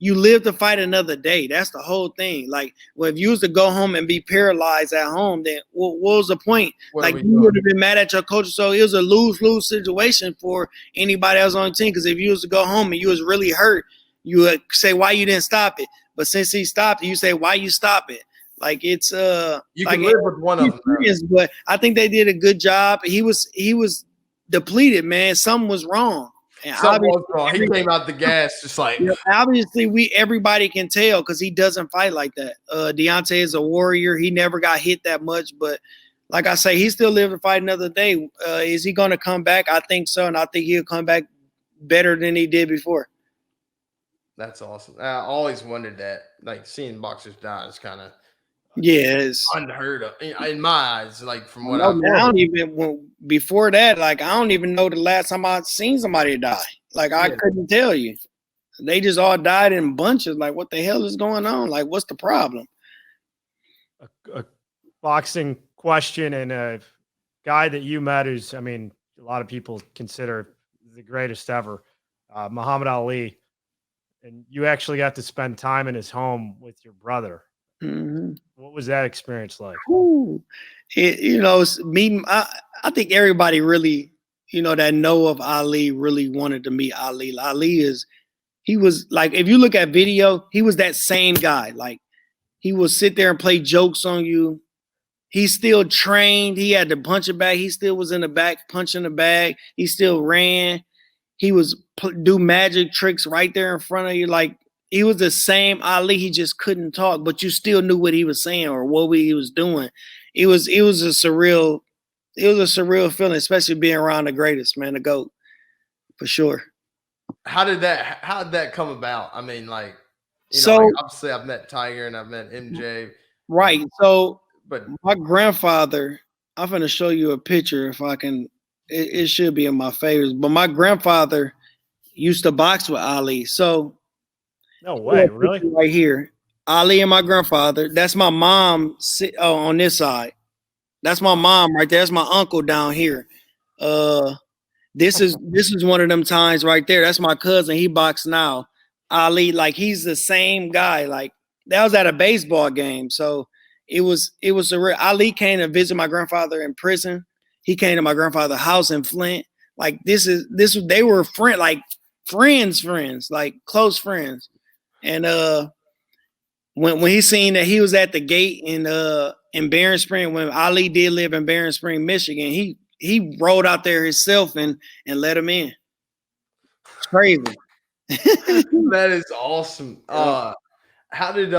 you live to fight another day. That's the whole thing. Like, well, if you was to go home and be paralyzed at home, then what was the point? Like, you would have been mad at your coach. So it was a lose-lose situation for anybody else on the team. Because if you was to go home and you was really hurt, you would say, why you didn't stop it? But since he stopped it, you say, why you stop it? Like, it's you can live with one of them. But I think they did a good job. He was depleted, man. Something was wrong. And something was wrong. He came out the gas just like. Obviously, everybody can tell because he doesn't fight like that. Deontay is a warrior. He never got hit that much, but like I say, he still lived to fight another day. Is he going to come back? I think so, and I think he'll come back better than he did before. That's awesome. I always wondered that. Like, seeing boxers die is kind of it's unheard of in my eyes. Like, from what I don't even before that. Like, I don't even know the last time I've seen somebody die. Like, I couldn't tell you. They just all died in bunches. Like, what the hell is going on? Like, what's the problem? A boxing question, and a guy that you met who's, a lot of people consider the greatest ever, Muhammad Ali. And you actually got to spend time in his home with your brother. Mm-hmm. What was that experience like? I think everybody really, that know of Ali really wanted to meet Ali. He was like, if you look at video, he was that same guy. Like, he would sit there and play jokes on you. He still trained. He had to punch a bag. He still was in the back punching the bag. He still ran. He was do magic tricks right there in front of you. Like, he was the same Ali. He just couldn't talk, but you still knew what he was saying or what he was doing. It was a surreal feeling, especially being around the greatest, man, the GOAT, for sure. How did that come about? You know, like So obviously I've met Tiger and I've met MJ, right. So but my grandfather, I'm gonna show you a picture if I can. It should be in my favorites. But my grandfather used to box with Ali. So No way, really? right here, Ali and my grandfather. That's my mom on this side. That's my mom right there. That's my uncle down here. This is one of them times right there. That's my cousin. He boxes now. Ali, like he's the same guy. Like that was at a baseball game. So it was surreal. Ali came to visit my grandfather in prison. He came to my grandfather's house in Flint. Like they were friends, like close friends. And when he seen that he was at the gate in Barron Spring, when Ali did live in Barron Spring, Michigan, he rode out there himself and let him in. It's crazy. that is awesome. Yeah. How did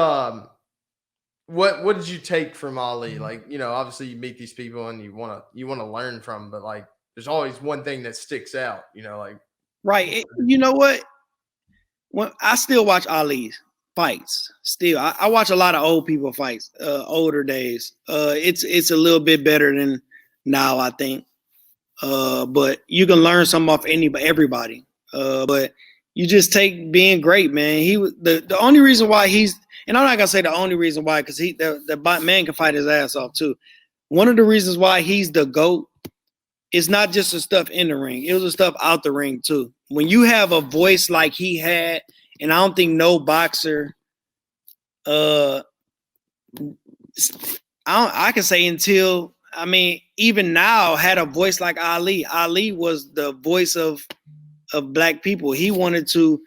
what did you take from Ali? Like, you know, obviously you meet these people and you wanna learn from them, but like there's always one thing that sticks out, you know, like Right. You know what? When I still watch Ali's fights. Still, I watch a lot of old people fights, older days. It's a little bit better than now, I think. But you can learn something off everybody. But you just take being great, man. He was the only reason why he's, and I'm not gonna say the only reason why, because the man can fight his ass off too. One of the reasons why he's the GOAT is not just the stuff in the ring; it was the stuff out the ring too. When you have a voice like he had, and I don't think no boxer, I can say until, I mean, even now had a voice like Ali. Ali was the voice of black people. He wanted to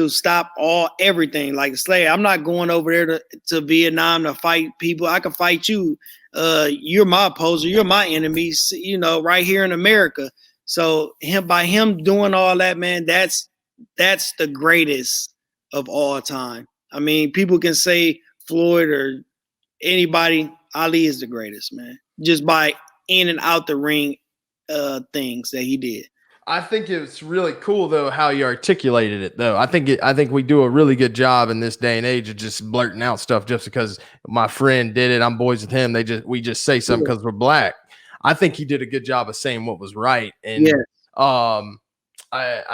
stop everything. Like say, I'm not going over there to Vietnam to fight people. I can fight you. You're my opposer. You're my enemy. You know, right here in America. So by him doing all that, man, that's the greatest of all time. I mean, people can say Floyd or anybody. Ali is the greatest, man. Just by in and out the ring things that he did. I think it's really cool though how you articulated it though. I think we do a really good job in this day and age of just blurting out stuff just because my friend did it. I'm boys with him. We just say something because we're black. I think he did a good job of saying what was right. And I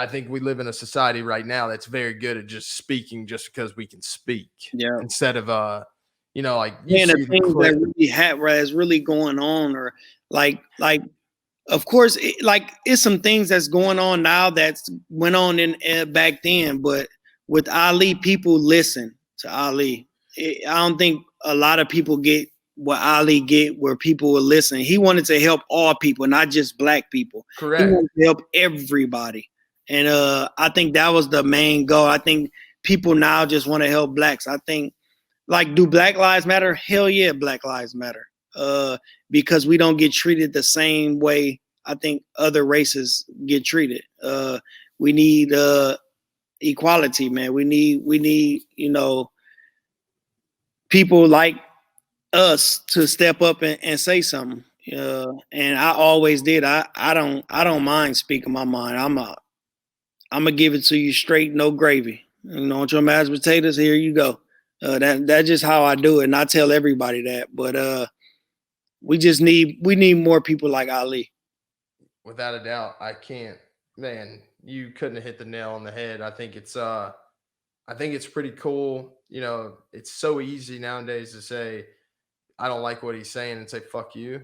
think we live in a society right now that's very good at just speaking just because we can speak. Yeah. Instead of you know, like the things that is really going on, or like of course, it's some things that's going on now that's went on in back then, but with Ali, people listen to Ali. I don't think a lot of people get what Ali get, where people will listen. He wanted to help all people, not just black people. Correct. He wanted to help everybody, and I think that was the main goal. I think people now just want to help blacks. I think, like, do Black Lives Matter? Hell yeah, Black Lives Matter. Because we don't get treated the same way I think other races get treated. We need equality, man. We need, you know, people like us to step up and say something. And I always did. I don't mind speaking my mind. I'm gonna give it to you straight, no gravy. You know, want your mashed potatoes? Here you go. That's just how I do it, and I tell everybody that. But we need more people like Ali. Without a doubt, I can't. Man, you couldn't have hit the nail on the head. I think it's pretty cool. You know, it's so easy nowadays to say, I don't like what he's saying, and say, fuck you.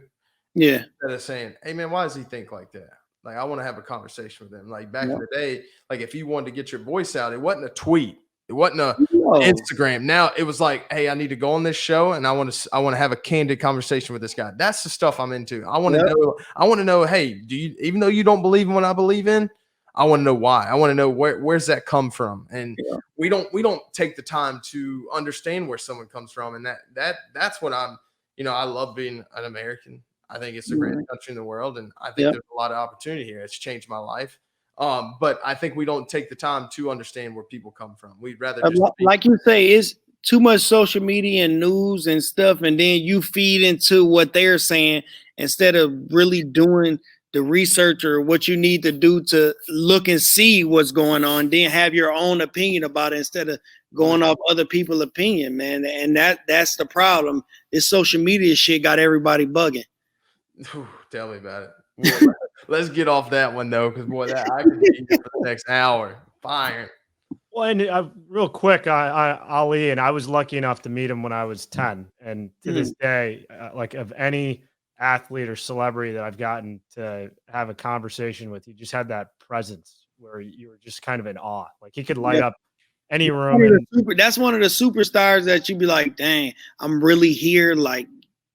Yeah. Instead of saying, hey man, why does he think like that? Like, I want to have a conversation with him. Like back in the day, like if you wanted to get your voice out, it wasn't a tweet. It wasn't a Instagram. Now it was like, hey, I need to go on this show and I want to have a candid conversation with this guy. That's the stuff I'm into. I want to know, hey, do you, even though you don't believe in what I believe in, I want to know why. I want to know where's that come from. And we don't take the time to understand where someone comes from. And that's what I'm, you know, I love being an American. I think it's the greatest country in the world. And I think there's a lot of opportunity here. It's changed my life. But I think we don't take the time to understand where people come from. We'd rather just like you say, it's too much social media and news and stuff, and then you feed into what they're saying instead of really doing the research or what you need to do to look and see what's going on, then have your own opinion about it instead of going off other people's opinion, man. And that's the problem. This social media shit got everybody bugging. Whew, tell me about it. Well, let's get off that one though, because boy, that I could be here for the next hour. Fire. Well, and real quick, Ali, and I was lucky enough to meet him when I was 10. And to this day, like of any athlete or celebrity that I've gotten to have a conversation with, you just had that presence where you were just kind of in awe. Like he could light up any room. That's one of the superstars that you'd be like, dang, I'm really here. Like,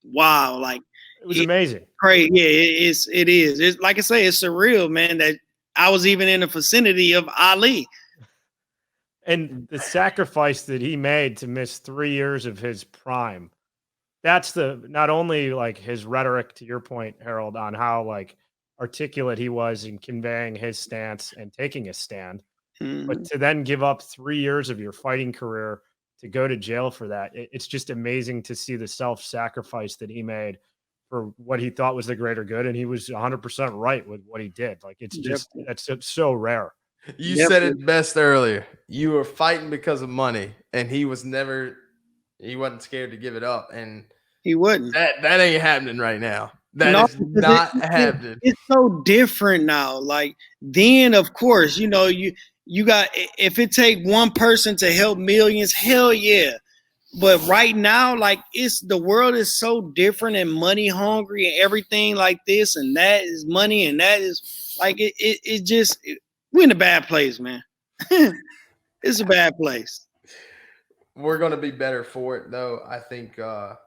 wow. Like, it was amazing. Crazy. Yeah, it is. It's like I say, it's surreal, man, that I was even in the vicinity of Ali. And the sacrifice that he made to miss 3 years of his prime, that's not only like his rhetoric, to your point, Harold, on how like articulate he was in conveying his stance and taking a stand, but to then give up 3 years of your fighting career to go to jail for that. It's just amazing to see the self-sacrifice that he made for what he thought was the greater good. And he was 100% right with what he did. Like it's just, that's so rare. You said it best earlier. You were fighting because of money, and he wasn't scared to give it up. And he wouldn't. That ain't happening right now. That is not happening. It's so different now. Like then, of course, you got, if it take one person to help millions, hell yeah. But right now, like the world is so different and money hungry and everything like this, and that is money, and that is like it just. We're in a bad place, man. It's a bad place. We're going to be better for it, though. I think a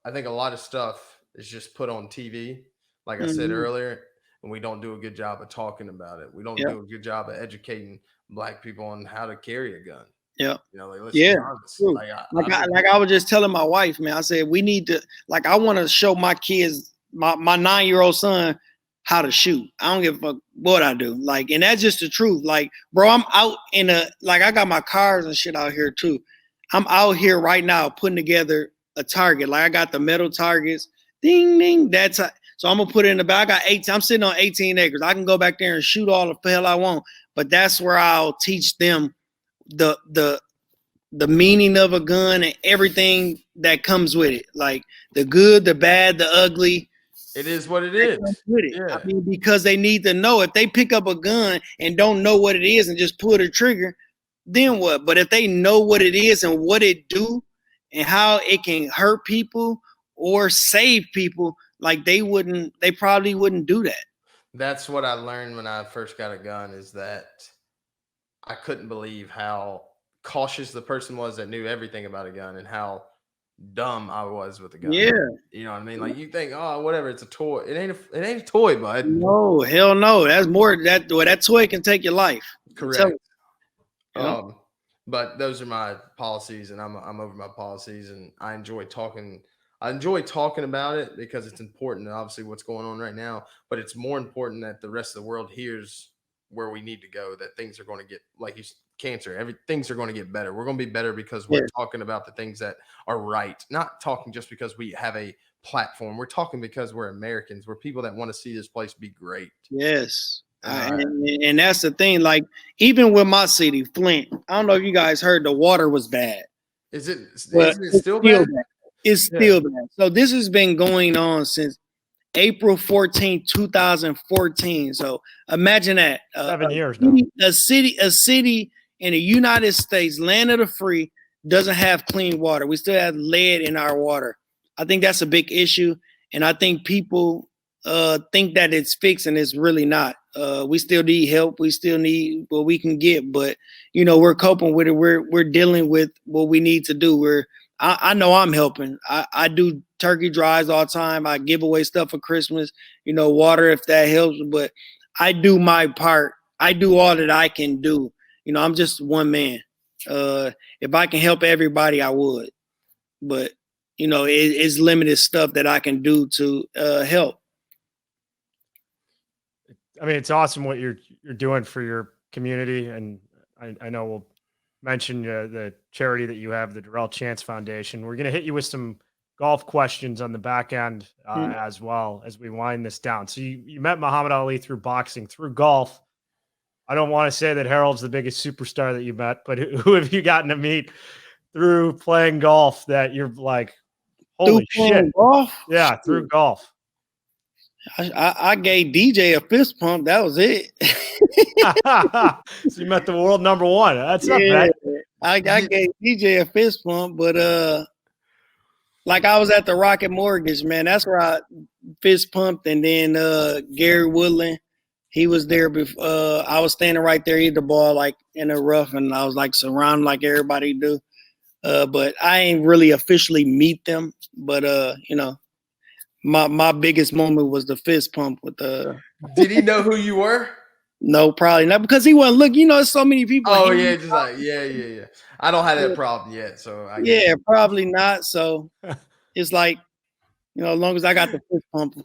lot of stuff is just put on TV, like I said earlier, and we don't do a good job of talking about it. We don't do a good job of educating Black people on how to carry a gun. Yeah. Let's be honest. Like I was just telling my wife, man, I said, we need to, like, I want to show my kids, my 9-year-old son, how to shoot. I don't give a fuck what I do. Like, and that's just the truth. Like, bro, I'm out I got my cars and shit out here too. I'm out here right now putting together a target. Like I got the metal targets. Ding, ding. So I'm gonna put it in the back. I'm sitting on 18 acres. I can go back there and shoot all the hell I want. But that's where I'll teach them the meaning of a gun and everything that comes with it. Like the good, the bad, the ugly. It is what it is. Yeah. I mean, because they need to know. If they pick up a gun and don't know what it is and just pull the trigger, then what? But if they know what it is and what it do and how it can hurt people or save people, like they probably wouldn't do that. That's what I learned when I first got a gun, is that I couldn't believe how cautious the person was that knew everything about a gun and how dumb I was with the gun. Yeah. You know what I mean? Like you think, oh, whatever, it's a toy. It ain't a toy, bud. No, hell no. That's more that toy can take your life. Correct. But those are my policies, and I'm over my policies, and I enjoy talking about it because it's important, and obviously what's going on right now, but it's more important that the rest of the world hears where we need to go, that things are going to get, like things are going to get better. We're going to be better because we're talking about the things that are right, not talking just because we have a platform. We're talking because we're Americans. We're people that want to see this place be great. Yes. And that's the thing. Like, even with my city, Flint, I don't know if you guys heard the water was bad. Isn't it still bad? It's still bad. So this has been going on since April 14, 2014. So imagine that. 7 years now. A city in the United States, land of the free, doesn't have clean water. We still have lead in our water. I think that's a big issue. And I think people think that it's fixed, and it's really not. We still need help. We still need what we can get, but we're coping with it. We're dealing with what we need to do. I know I'm helping. I do turkey drives all the time. I give away stuff for Christmas, water if that helps, but I do my part. I do all that I can do. I'm just one man. If I can help everybody, I would, but it's limited stuff that I can do to help. I mean, it's awesome what you're doing for your community, and I know we'll mention the charity that you have, the Dirrell Chance Foundation. We're going to hit you with some golf questions on the back end as well as we wind this down. So you met Muhammad Ali through boxing, through golf. I don't want to say that Harold's the biggest superstar that you met, but who have you gotten to meet through playing golf that you're like, holy shit? Golf? Yeah, through golf. I gave DJ a fist pump. That was it. So you met the world number one. That's not bad. I gave DJ a fist pump, but like I was at the Rocket Mortgage, man. That's where I fist pumped, and then Gary Woodland, he was there before. I was standing right there, hit the ball like in the rough, and I was like surrounded like everybody do. But I ain't really officially meet them. But you know, my biggest moment was the fist pump with the. Did he know who you were? No, probably not, because he wasn't look. You know, so many people. Oh yeah, just like yeah. I don't have that problem yet, so I yeah, probably not. So it's like, you know, as long as I got the fist pump.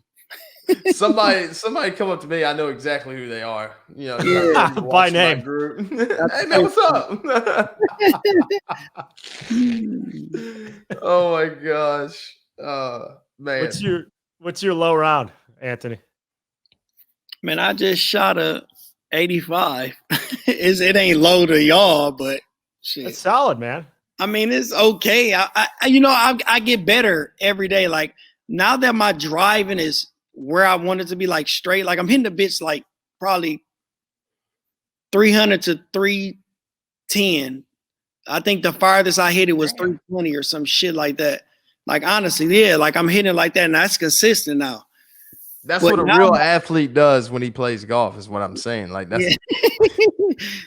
somebody come up to me, I know exactly who they are. You know, by name. Hey man, what's up? Oh my gosh, man. What's your low round, Anthony? Man, I just shot a 85. It ain't low to y'all, but shit. That's solid, man. I mean, it's okay. I get better every day. Like now that my driving is where I want it to be, like straight, like I'm hitting the bitch like probably 300 to 310. I think the farthest I hit it was 320 or some shit like that. Like honestly, yeah, like I'm hitting it like that, and that's consistent now. That's what a real athlete does when he plays golf, is what I'm saying. Like that's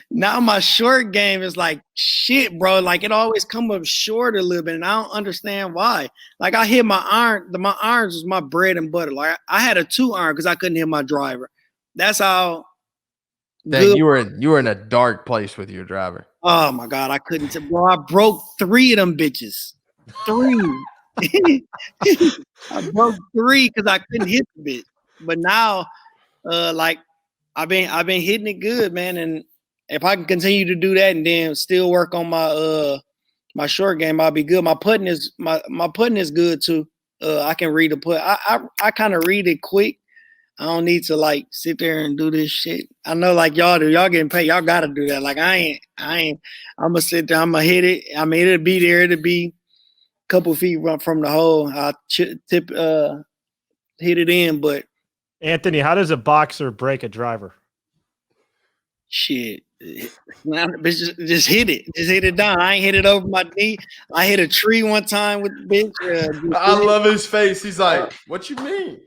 now my short game is like shit, bro. Like it always come up short a little bit, and I don't understand why. Like I hit my iron, my irons was my bread and butter. Like I had a 2-iron because I couldn't hit my driver. That's how. Dang, you were in a dark place with your driver. Oh my god, I couldn't. Bro, I broke 3 of them bitches. 3. I broke 3 because I couldn't hit the bitch. But now, like I've been hitting it good, man. And if I can continue to do that and then still work on my my short game, I'll be good. My putting is good too. I can read the putt. I kind of read it quick. I don't need to like sit there and do this shit. I know like y'all do. Y'all getting paid. Y'all gotta do that. Like I ain't. I'm gonna sit there. I'm gonna hit it. I mean, it'll be there. It'll be a couple feet from the hole. I'll hit it in. But Anthony, how does a boxer break a driver? Shit. Just hit it. Just hit it down. I ain't hit it over my knee. I hit a tree one time with the bitch. I love his face. He's like, what you mean?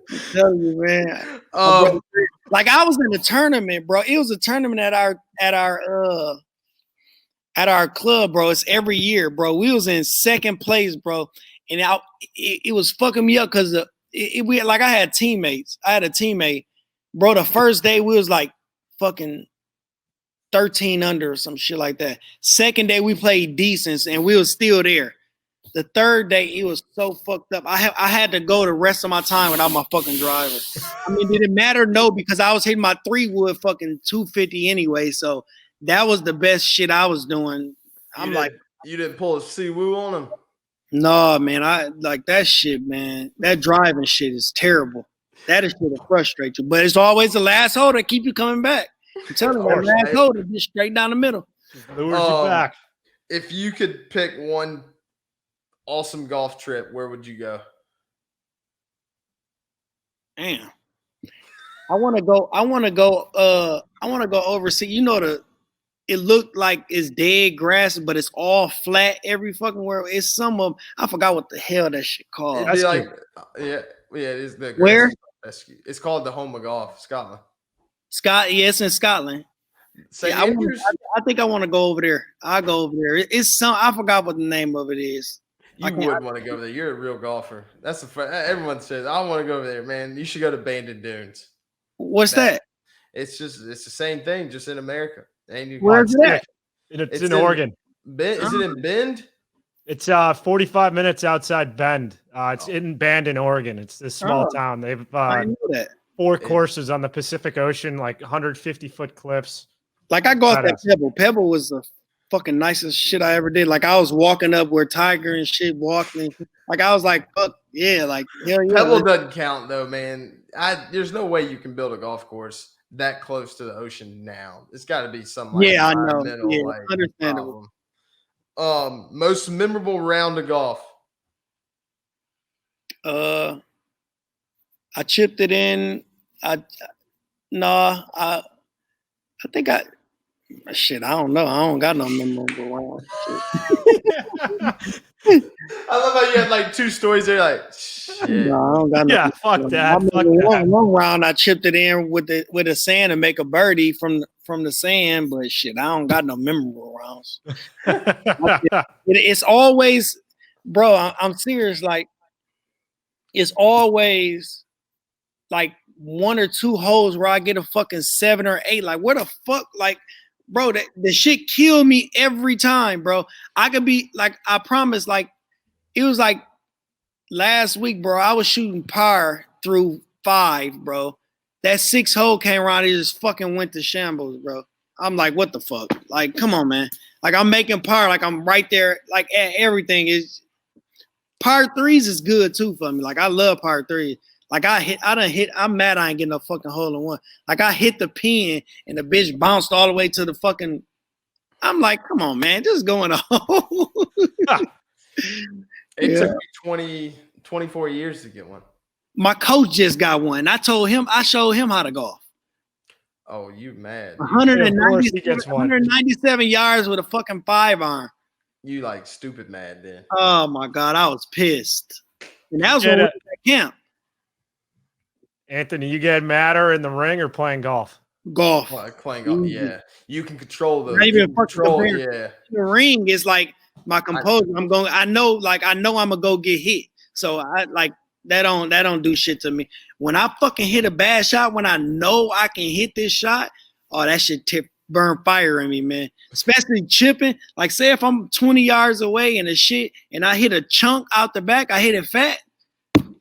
I'm telling you, man. Like I was in a tournament, bro. It was a tournament at our club, bro. It's every year, bro. We was in second place, bro. And it was fucking me up because we like I had teammates. I had a teammate. Bro, the first day we was like fucking 13 under or some shit like that. Second day we played decent and we was still there. The third day it was so fucked up. I had to go the rest of my time without my fucking driver. I mean, did it matter? No, because I was hitting my 3-wood fucking 250 anyway. So that was the best shit I was doing. You didn't pull a C-woo on him? No, man. I like that shit, man. That driving shit is terrible. That is shit that frustrates you. But it's always the last hole that keep you coming back. I'm telling you, that last hole is just straight down the middle. Lures you back. If you could pick one awesome golf trip, where would you go? Damn. I want to go overseas. You know, it looked like it's dead grass, but it's all flat every fucking where. It's some of, I forgot what the hell that shit called. It'd be like, yeah, it is the where? It's called the home of golf, Scotland. It's in Scotland. Yeah, I think I want to go over there. I'll go over there. It's some, I forgot what the name of it is. You would want to go over there. You're a real golfer. That's everyone says, I want to go over there, man. You should go to Bandon Dunes. What's that? It's the same thing, just in America. Where's it? It's in Oregon. Is it in Bend? It's 45 minutes outside Bend. It's in Bandon, Oregon. It's this small town. They've I know that. 4 courses on the Pacific Ocean, like 150-foot cliffs. Like I go out that Pebble. Pebble was the fucking nicest shit I ever did. Like I was walking up where Tiger and shit walking. Like I was like, fuck yeah, like hell yeah. Pebble doesn't count though, man. There's no way you can build a golf course that close to the ocean now. It's got to be some like Yeah, I know. environmental Yeah, like understandable. problem. Most memorable round of golf. I chipped it in. I think I don't know. I don't got no memorable round. I love how you had like two stories there. Like, shit. No, I don't got no. Yeah, fuck that. I remember one round I chipped it in with the sand and make a birdie from the sand, but shit, I don't got no memorable rounds. It's always, bro. I'm serious. Like, it's always like 1 or 2 holes where I get a fucking 7 or 8. Like, where the fuck, like, bro, the shit kill me every time, bro. I could be like, I promise, like, it was like last week, bro. I was shooting par through 5, bro. That 6th hole came around, it just fucking went to shambles, bro. I'm like, what the fuck? Like, come on, man. Like, I'm making par, like I'm right there, like everything is. Par 3s is good too for me. Like, I love par 3. Like, I'm mad I ain't getting no fucking hole in one. Like, I hit the pin and the bitch bounced all the way to the fucking. I'm like, come on, man, just going on. It took me 24 years to get one. My coach just got one. I showed him how to golf. Oh, you mad? 197 yards with a fucking 5-iron. You like stupid mad then. Oh my God, I was pissed. And that was when we were at camp. Anthony, you get madder in the ring or playing golf? Golf. Playing golf, yeah. You can control the The ring is like my composure. I know I'm gonna go get hit. So I like that don't do shit to me. When I fucking hit a bad shot, when I know I can hit this shot, oh, that shit burn fire in me, man. Especially chipping. Like, say if I'm 20 yards away and I hit a chunk out the back, I hit it fat,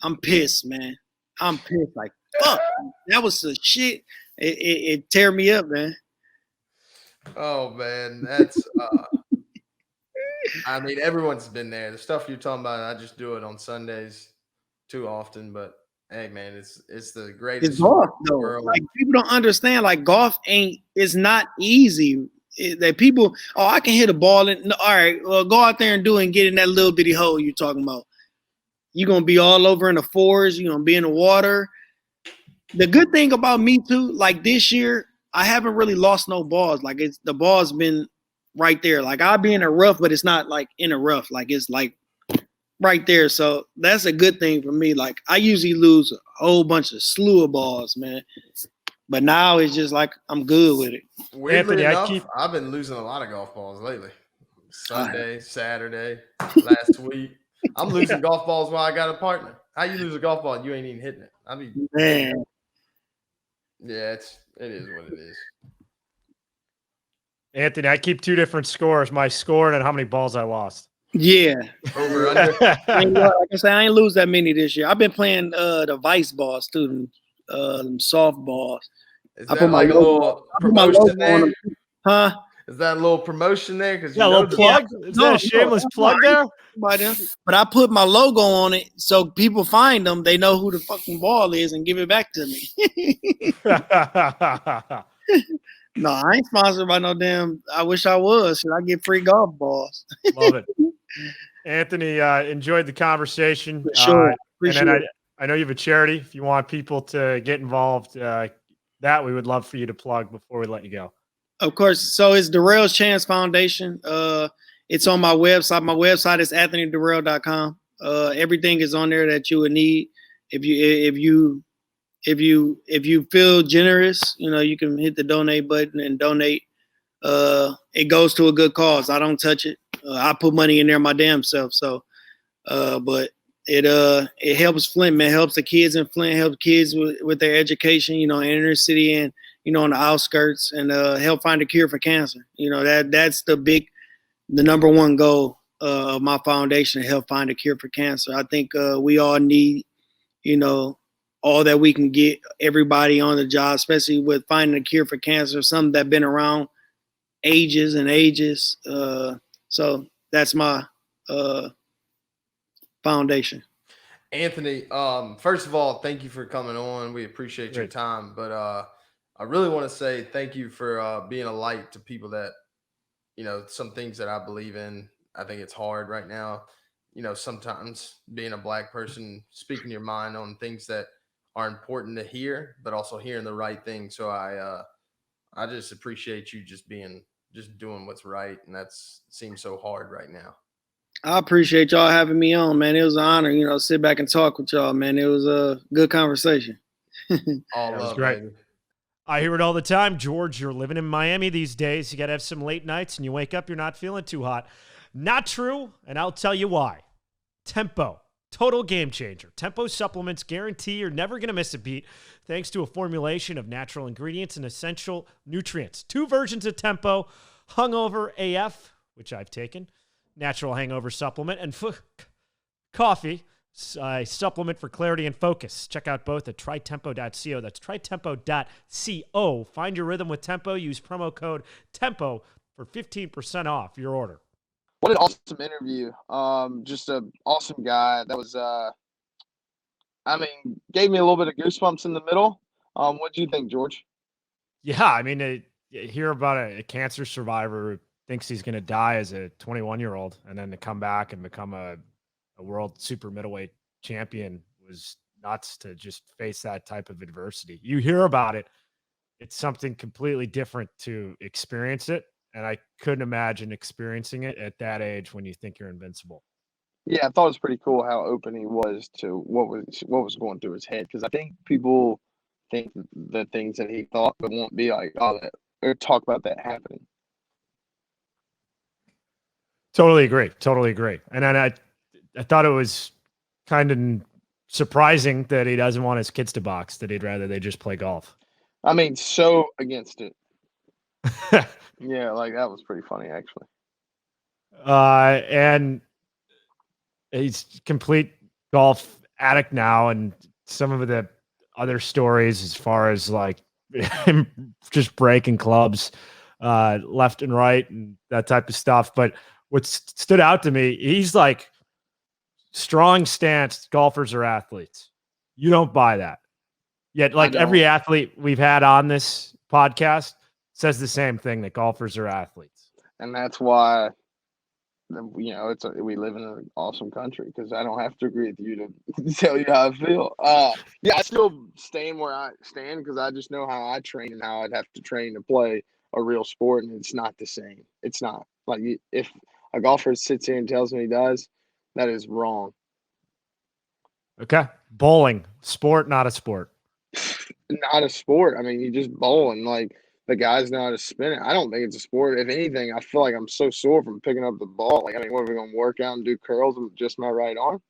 I'm pissed, man. I'm pissed. Like, fuck. That was the shit. It tear me up, man. Oh man, that's I mean, everyone's been there. The stuff you're talking about, I just do it on Sundays too often, but hey man, it's the greatest. It's golf though. Like, people don't understand, like, golf it's not easy. That people, I can hit a ball and all right, well, go out there and do it and get in that little bitty hole you're talking about. You're gonna be all over in the forest, you're gonna be in the water. The good thing about me too, like this year, I haven't really lost no balls. Like, the ball's been right there. Like, I'll be in a rough, but it's not like in a rough. Like, it's like right there. So that's a good thing for me. Like, I usually lose a whole bunch of slew of balls, man. But now it's just like I'm good with it. Weirdly enough, I've been losing a lot of golf balls lately. Sunday, Saturday, last week. I'm losing golf balls while I got a partner. How you lose a golf ball and you ain't even hitting it? I mean, man. Yeah, it is what it is. Anthony, I keep 2 different scores: my score and how many balls I lost. Yeah. Over under. Like I said, I ain't lose that many this year. I've been playing the vice balls too, soft balls. Is that like a little promotion there? Huh? Is that a little promotion there? Because a little plug. Is that a shameless plug there? But I put my logo on it so people find them. They know who the fucking ball is and give it back to me. No, I ain't sponsored by no damn. I wish I was. Should I get free golf balls? Love it. Anthony, enjoyed the conversation. For sure. And then I know you have a charity. If you want people to get involved, that we would love for you to plug before we let you go. Of course. So it's Dirrell's Chance Foundation. It's on my website. My website is anthonydirrell.com. Everything is on there that you would need. If you feel generous, you can hit the donate button and donate. It goes to a good cause. I don't touch it. I put money in there my damn self. So, but it helps Flint, man. Helps the kids in Flint. Helps kids with their education. Inner city and on the outskirts, and help find a cure for cancer. That's the number one goal of my foundation, to help find a cure for cancer. I think we all need, all that we can get everybody on the job, especially with finding a cure for cancer, something that's been around ages and ages. So that's my foundation. Anthony, first of all, thank you for coming on. We appreciate your time. But I really want to say thank you for being a light to people that, some things that I believe in. I think it's hard right now. Sometimes being a black person, speaking your mind on things that are important to hear, but also hearing the right thing. So I just appreciate you just doing what's right. And that's seems so hard right now. I appreciate y'all having me on, man. It was an honor, sit back and talk with y'all, man. It was a good conversation. All That was love, great. baby. I hear it all the time. George, you're living in Miami these days. You got to have some late nights and you wake up, you're not feeling too hot. Not true. And I'll tell you why. Tempo. Total game changer. Tempo supplements guarantee you're never going to miss a beat thanks to a formulation of natural ingredients and essential nutrients. 2 versions of Tempo. Hungover AF, which I've taken. Natural hangover supplement. And coffee. A supplement for clarity and focus. Check out both at trytempo.co. That's trytempo.co. Find your rhythm with Tempo. Use promo code TEMPO for 15% off your order. What an awesome interview. Just an awesome guy. That was, gave me a little bit of goosebumps in the middle. What do you think, George? Yeah, I mean, you hear about a cancer survivor who thinks he's going to die as a 21-year-old and then to come back and become a world super middleweight champion was nuts to just face that type of adversity. You hear about it. It's something completely different to experience it. And I couldn't imagine experiencing it at that age when you think you're invincible. Yeah, I thought it was pretty cool how open he was to what was going through his head. Because I think people think the things that he thought but won't be like, or talk about that happening. Totally agree. And then I thought it was kind of surprising that he doesn't want his kids to box, that he'd rather they just play golf. I mean, so against it. Yeah, like that was pretty funny, actually. And he's complete golf addict now. And some of the other stories as far as like him just breaking clubs left and right and that type of stuff. But what stood out to me, he's like, strong stance, golfers are athletes. You don't buy that. Yet, like every athlete we've had on this podcast says the same thing, that golfers are athletes. And that's why, we live in an awesome country, because I don't have to agree with you to tell you how I feel. Yeah, I still stand where I stand because I just know how I train and how I'd have to train to play a real sport, and it's not the same. It's not. Like, if a golfer sits here and tells me he does, that is wrong. Okay. Bowling, sport, not a sport. Not a sport. I mean, you just bowling. Like, the guys know how to spin it. I don't think it's a sport. If anything, I feel like I'm so sore from picking up the ball. Like, what are we going to work out and do curls with just my right arm?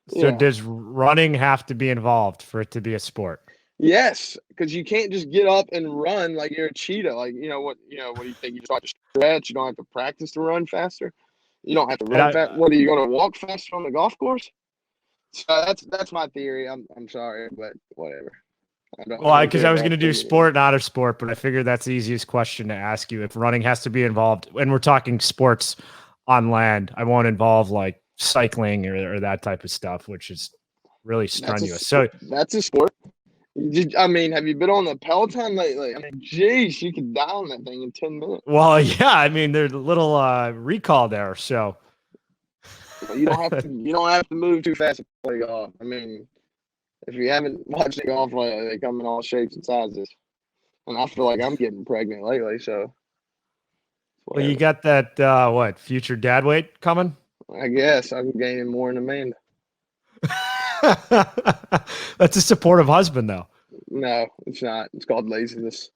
So does running have to be involved for it to be a sport? Yes, because you can't just get up and run like you're a cheetah. Like, what do you think? You just have to stretch. You don't have to practice to run faster. You don't have to run fast. What, are you going to walk faster on the golf course? So that's my theory. I'm sorry, but whatever. Well, because I was going to do sport, not a sport, but I figured that's the easiest question to ask you. If running has to be involved, and we're talking sports on land, I won't involve like cycling or that type of stuff, which is really strenuous. So that's a sport. I mean, have you been on the Peloton lately? I mean, geez, you could die on that thing in 10 minutes. Well, yeah, I mean, there's a little recall there, so you don't have to move too fast to play golf. I mean, if you haven't watched the golf lately, they come in all shapes and sizes, and I feel like I'm getting pregnant lately. So, well, you got that future dad weight coming? I guess I'm gaining more than Amanda. That's a supportive husband, though. No, it's not. It's called laziness.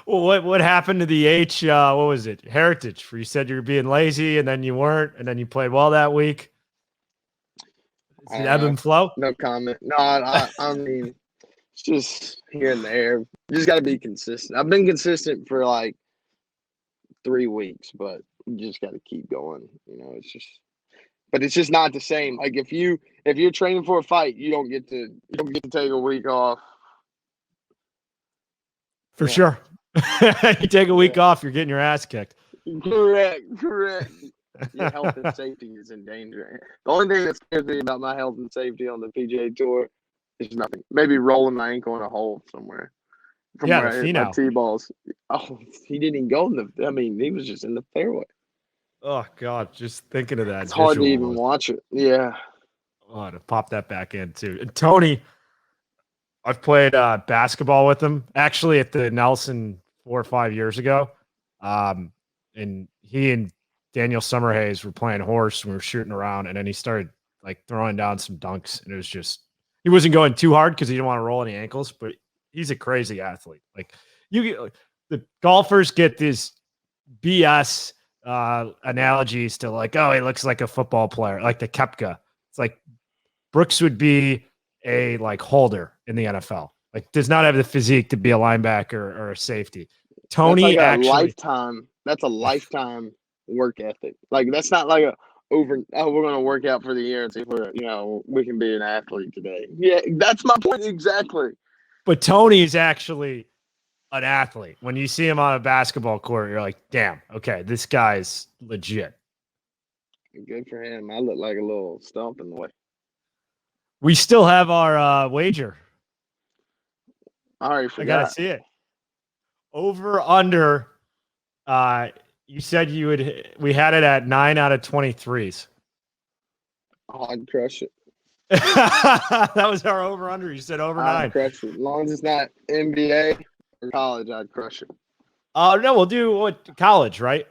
Well, what happened to the what was it? Heritage, where you said you were being lazy and then you weren't, and then you played well that week. Is it ebb and flow? No comment. No, I mean, it's just here and there. You just got to be consistent. I've been consistent for like 3 weeks, but you just got to keep going. But it's just not the same. Like if you're training for a fight, you don't get to take a week off. For sure. You take a week off, you're getting your ass kicked. Correct. Your health and safety is in danger. The only thing that scares me about my health and safety on the PGA Tour is nothing. Maybe rolling my ankle in a hole somewhere. from Yeah, where the I hit my Finau. T-balls. Oh, he didn't even go in the. I mean, he was just in the fairway. Oh God, just thinking of that. It's hard to visual even was- watch it. Yeah. Oh, to pop that back in too. And Tony, I've played basketball with him actually at the Nelson 4 or 5 years ago. And he and Daniel Summerhays were playing horse and we were shooting around, and then he started like throwing down some dunks, and it was just he wasn't going too hard because he didn't want to roll any ankles, but he's a crazy athlete. Like the golfers get these BS analogies to like, oh, he looks like a football player, like the Kepka. It's like Brooks would be a like holder in the NFL. Like does not have the physique to be a linebacker or a safety. Tony that's like actually lifetime. That's a lifetime work ethic. Like that's not like we're gonna work out for the year and see if we can be an athlete today. Yeah, that's my point exactly. But Tony is actually an athlete. When you see him on a basketball court, you're like, damn, okay, this guy's legit. Good for him. I look like a little stump in the way. We still have our wager. I already I forgot. gotta see it. Over under. You said we had it at 9 out of 23s. Oh, I'd crush it. That was our over under. You said over 9. I'd crush it. As long as it's not NBA or college, I'd crush it. No, we'll do college, right?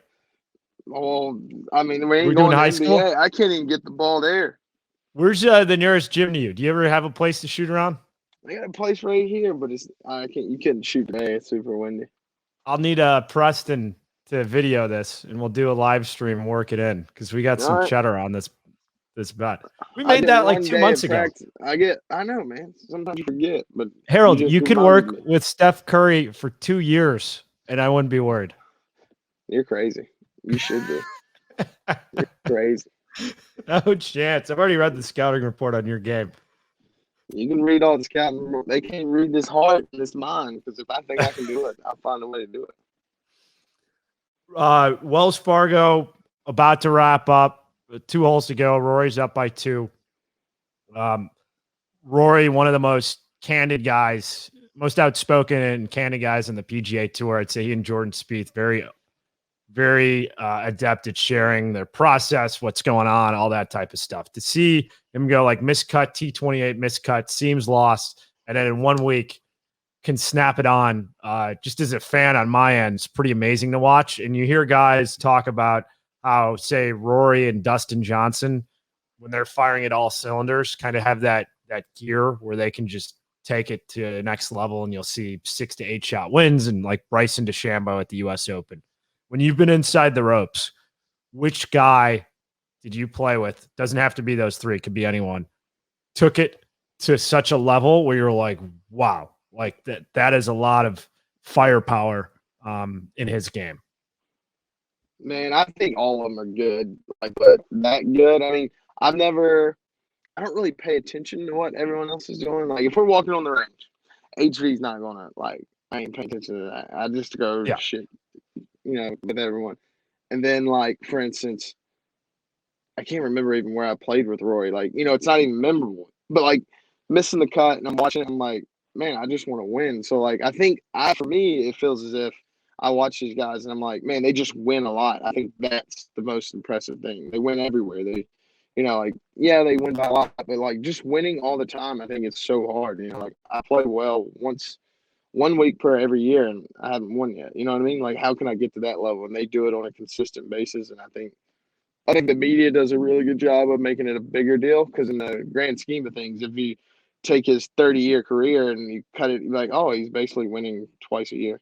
Well, I mean, we We're ain't doing going to high NBA. school? I can't even get the ball there. Where's the nearest gym to you? Do you ever have a place to shoot around? I got a place right here, but you couldn't shoot today. It's super windy. I'll need Preston to video this, and we'll do a live stream and work it in because we got some All right. cheddar on this bet. We I made did that like one 2 day months of ago. practice. I know, man. Sometimes you forget, but Harold, just you could reminded work me. with Steph Curry for 2 years, and I wouldn't be worried. You're crazy. You should be. You're crazy. No chance. I've already read the scouting report on your game. You can read all the scouting. They can't read this heart and this mind because if I think I can do it, I'll find a way to do it. Wells Fargo about to wrap up. 2 holes to go. Rory's up by 2. Rory, one of the most candid guys, most outspoken and candid guys on the PGA Tour. I'd say he and Jordan Spieth very, very adept at sharing their process, what's going on, all that type of stuff. To see him go like miscut, T28 miscut, seems lost, and then in 1 week can snap it on. Just as a fan on my end, it's pretty amazing to watch. And you hear guys talk about how, say, Rory and Dustin Johnson, when they're firing at all cylinders, kind of have that gear where they can just take it to the next level, and you'll see 6 to 8 shot wins, and like Bryson DeChambeau at the U.S. Open. When you've been inside the ropes, which guy did you play with? Doesn't have to be those 3. It could be anyone. Took it to such a level where you're like, wow, like that is a lot of firepower in his game. Man, I think all of them are good. Like, but that good. I mean, I don't really pay attention to what everyone else is doing. Like, if we're walking on the range, HV's not gonna I ain't paying attention to that. I just go shit, with everyone. And then, like, for instance, I can't remember even where I played with Rory. Like, it's not even memorable. But like missing the cut, and I'm watching it, I'm like, man, I just want to win. So like, I think for me, it feels as if I watch these guys and I'm like, man, they just win a lot. I think that's the most impressive thing. They win everywhere. They, they win by a lot, but like just winning all the time, I think it's so hard. Like I play well 1 week per every year and I haven't won yet. You know what I mean? Like how can I get to that level? And they do it on a consistent basis. And I think the media does a really good job of making it a bigger deal because in the grand scheme of things, if you take his 30-year career and you cut it, like, oh, he's basically winning twice a year.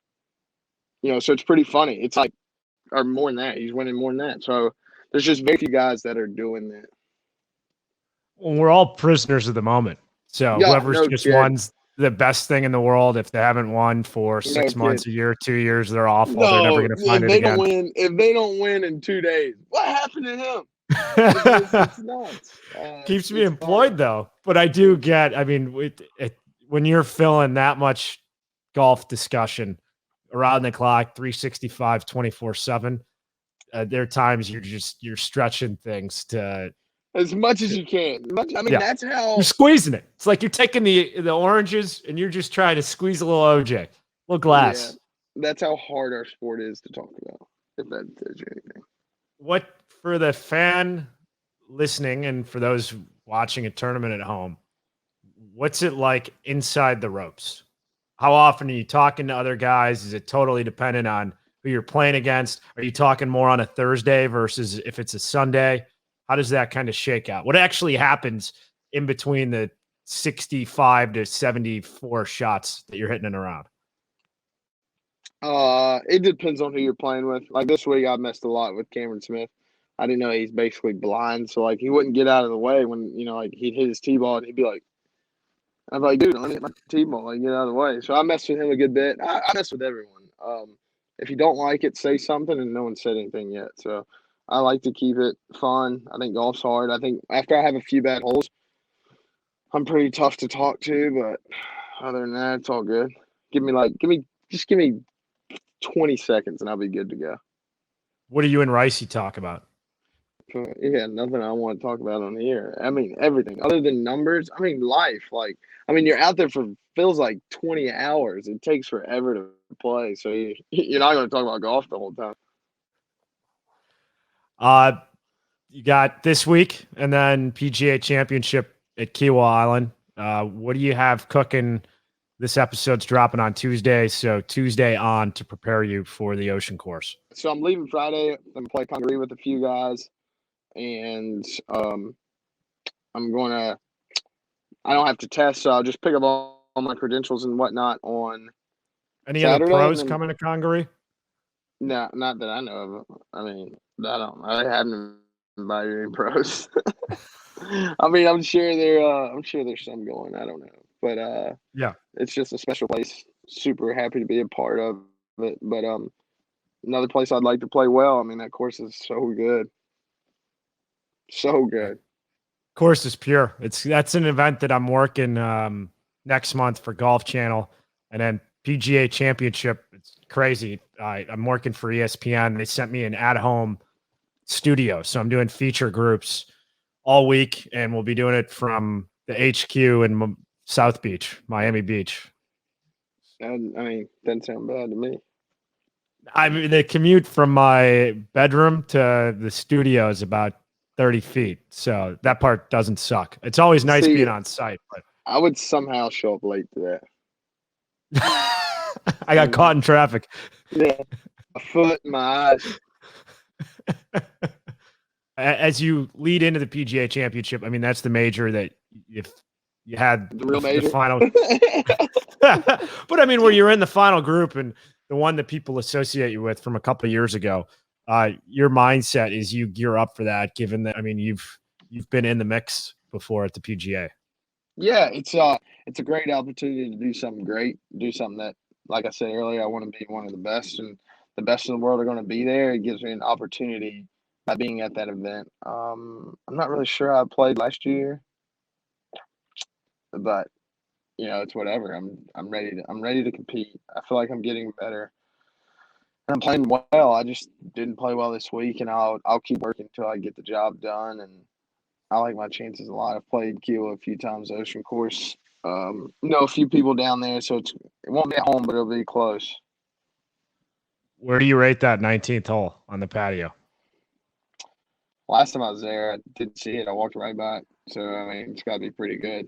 So it's pretty funny. It's like, or more than that. He's winning more than that. So there's just very few guys that are doing that. Well, we're all prisoners of the moment. So whoever's just won's the best thing in the world. If they haven't won for 6 months, a year, 2 years, they're awful. They're never going to find it again. If they don't win in 2 days, what happened to him? It's nuts. Keeps me employed, though. But I do get, when you're filling that much golf discussion around the clock, 365, 24/7, there are times you're stretching things to as much as you can. That's how you're squeezing it. It's like you're taking the oranges and you're just trying to squeeze a little OJ. little glass. Yeah, that's how hard our sport is to talk about, if that tells you anything. What, for the fan listening and for those watching a tournament at home, what's it like inside the ropes? How often are you talking to other guys? Is it totally dependent on who you're playing against? Are you talking more on a Thursday versus if it's a Sunday? How does that kind of shake out? What actually happens in between the 65 to 74 shots that you're hitting in a round? It depends on who you're playing with. Like this week, I messed a lot with Cameron Smith. I didn't know he's basically blind, so like he wouldn't get out of the way when like he'd hit his tee-ball and he'd be like, I'm like, dude, let me hit my tee-ball, like get out of the way. So I messed with him a good bit. I mess with everyone. If you don't like it, say something, and no one said anything yet. So I like to keep it fun. I think golf's hard. I think after I have a few bad holes, I'm pretty tough to talk to, but other than that, it's all good. Give me 20 seconds and I'll be good to go. What do you and Ricey talk about? Yeah, nothing I want to talk about on here. I mean, everything other than numbers. I mean, life. Like, I mean, you're out there for feels like 20 hours. It takes forever to play. So you're not going to talk about golf the whole time. You got this week and then PGA Championship at Kiawah Island. What do you have cooking? This episode's dropping on Tuesday, so Tuesday on to prepare you for the Ocean Course. So I'm leaving Friday. I'm going to play Congaree with a few guys, and I'm going to – I don't have to test, so I'll just pick up all my credentials and whatnot on Any Saturday, other pros coming to Congaree? No, not that I know of. I mean, I haven't invited any pros. I mean, I'm sure there's some going. I don't know. But yeah, it's just a special place. Super happy to be a part of it. But another place I'd like to play well. I mean, that course is so good. So good. Course is pure. That's an event that I'm working next month for Golf Channel, and then PGA Championship. It's crazy. I'm working for ESPN. They sent me an at-home studio, so I'm doing feature groups all week, and we'll be doing it from the HQ in South Beach, Miami Beach. I mean, doesn't sound bad to me. I mean, the commute from my bedroom to the studio is about 30 feet. So that part doesn't suck. It's always nice being on site. But I would somehow show up late to that. I got caught in traffic. Yeah, a foot in my eyes. As you lead into the PGA Championship, I mean, that's the major that if you had the real major. The final. But I mean, where you're in the final group and the one that people associate you with from a couple of years ago, your mindset is you gear up for that, given that, I mean, you've been in the mix before at the PGA. Yeah, it's a great opportunity to do something great, do something that, like I said earlier, I want to be one of the best, and the best in the world are going to be there. It gives me an opportunity by being at that event. I'm not really sure how I played last year, but it's whatever. I'm ready to compete. I feel like I'm getting better. I'm playing well. I just didn't play well this week, and I'll keep working until I get the job done. And I like my chances a lot. I've played Kiawah a few times, Ocean Course. Know a few people down there, so it won't be at home, but it'll be close. Where do you rate that 19th hole on the patio? Last time I was there, I didn't see it. I walked right by it. So, I mean, it's got to be pretty good.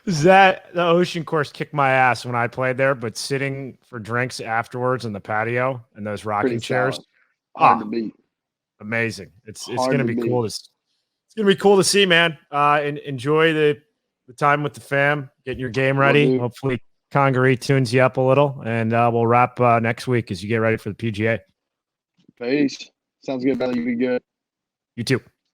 The Ocean Course kicked my ass when I played there, but sitting for drinks afterwards on the patio and those rocking chairs, hard to beat. Amazing. It's going to be cool. It's going to be cool to see, man. And enjoy the time with the fam, getting your game ready. Hopefully Congaree tunes you up a little, and we'll wrap next week as you get ready for the PGA. Peace. Sounds good, brother. You be good. You too.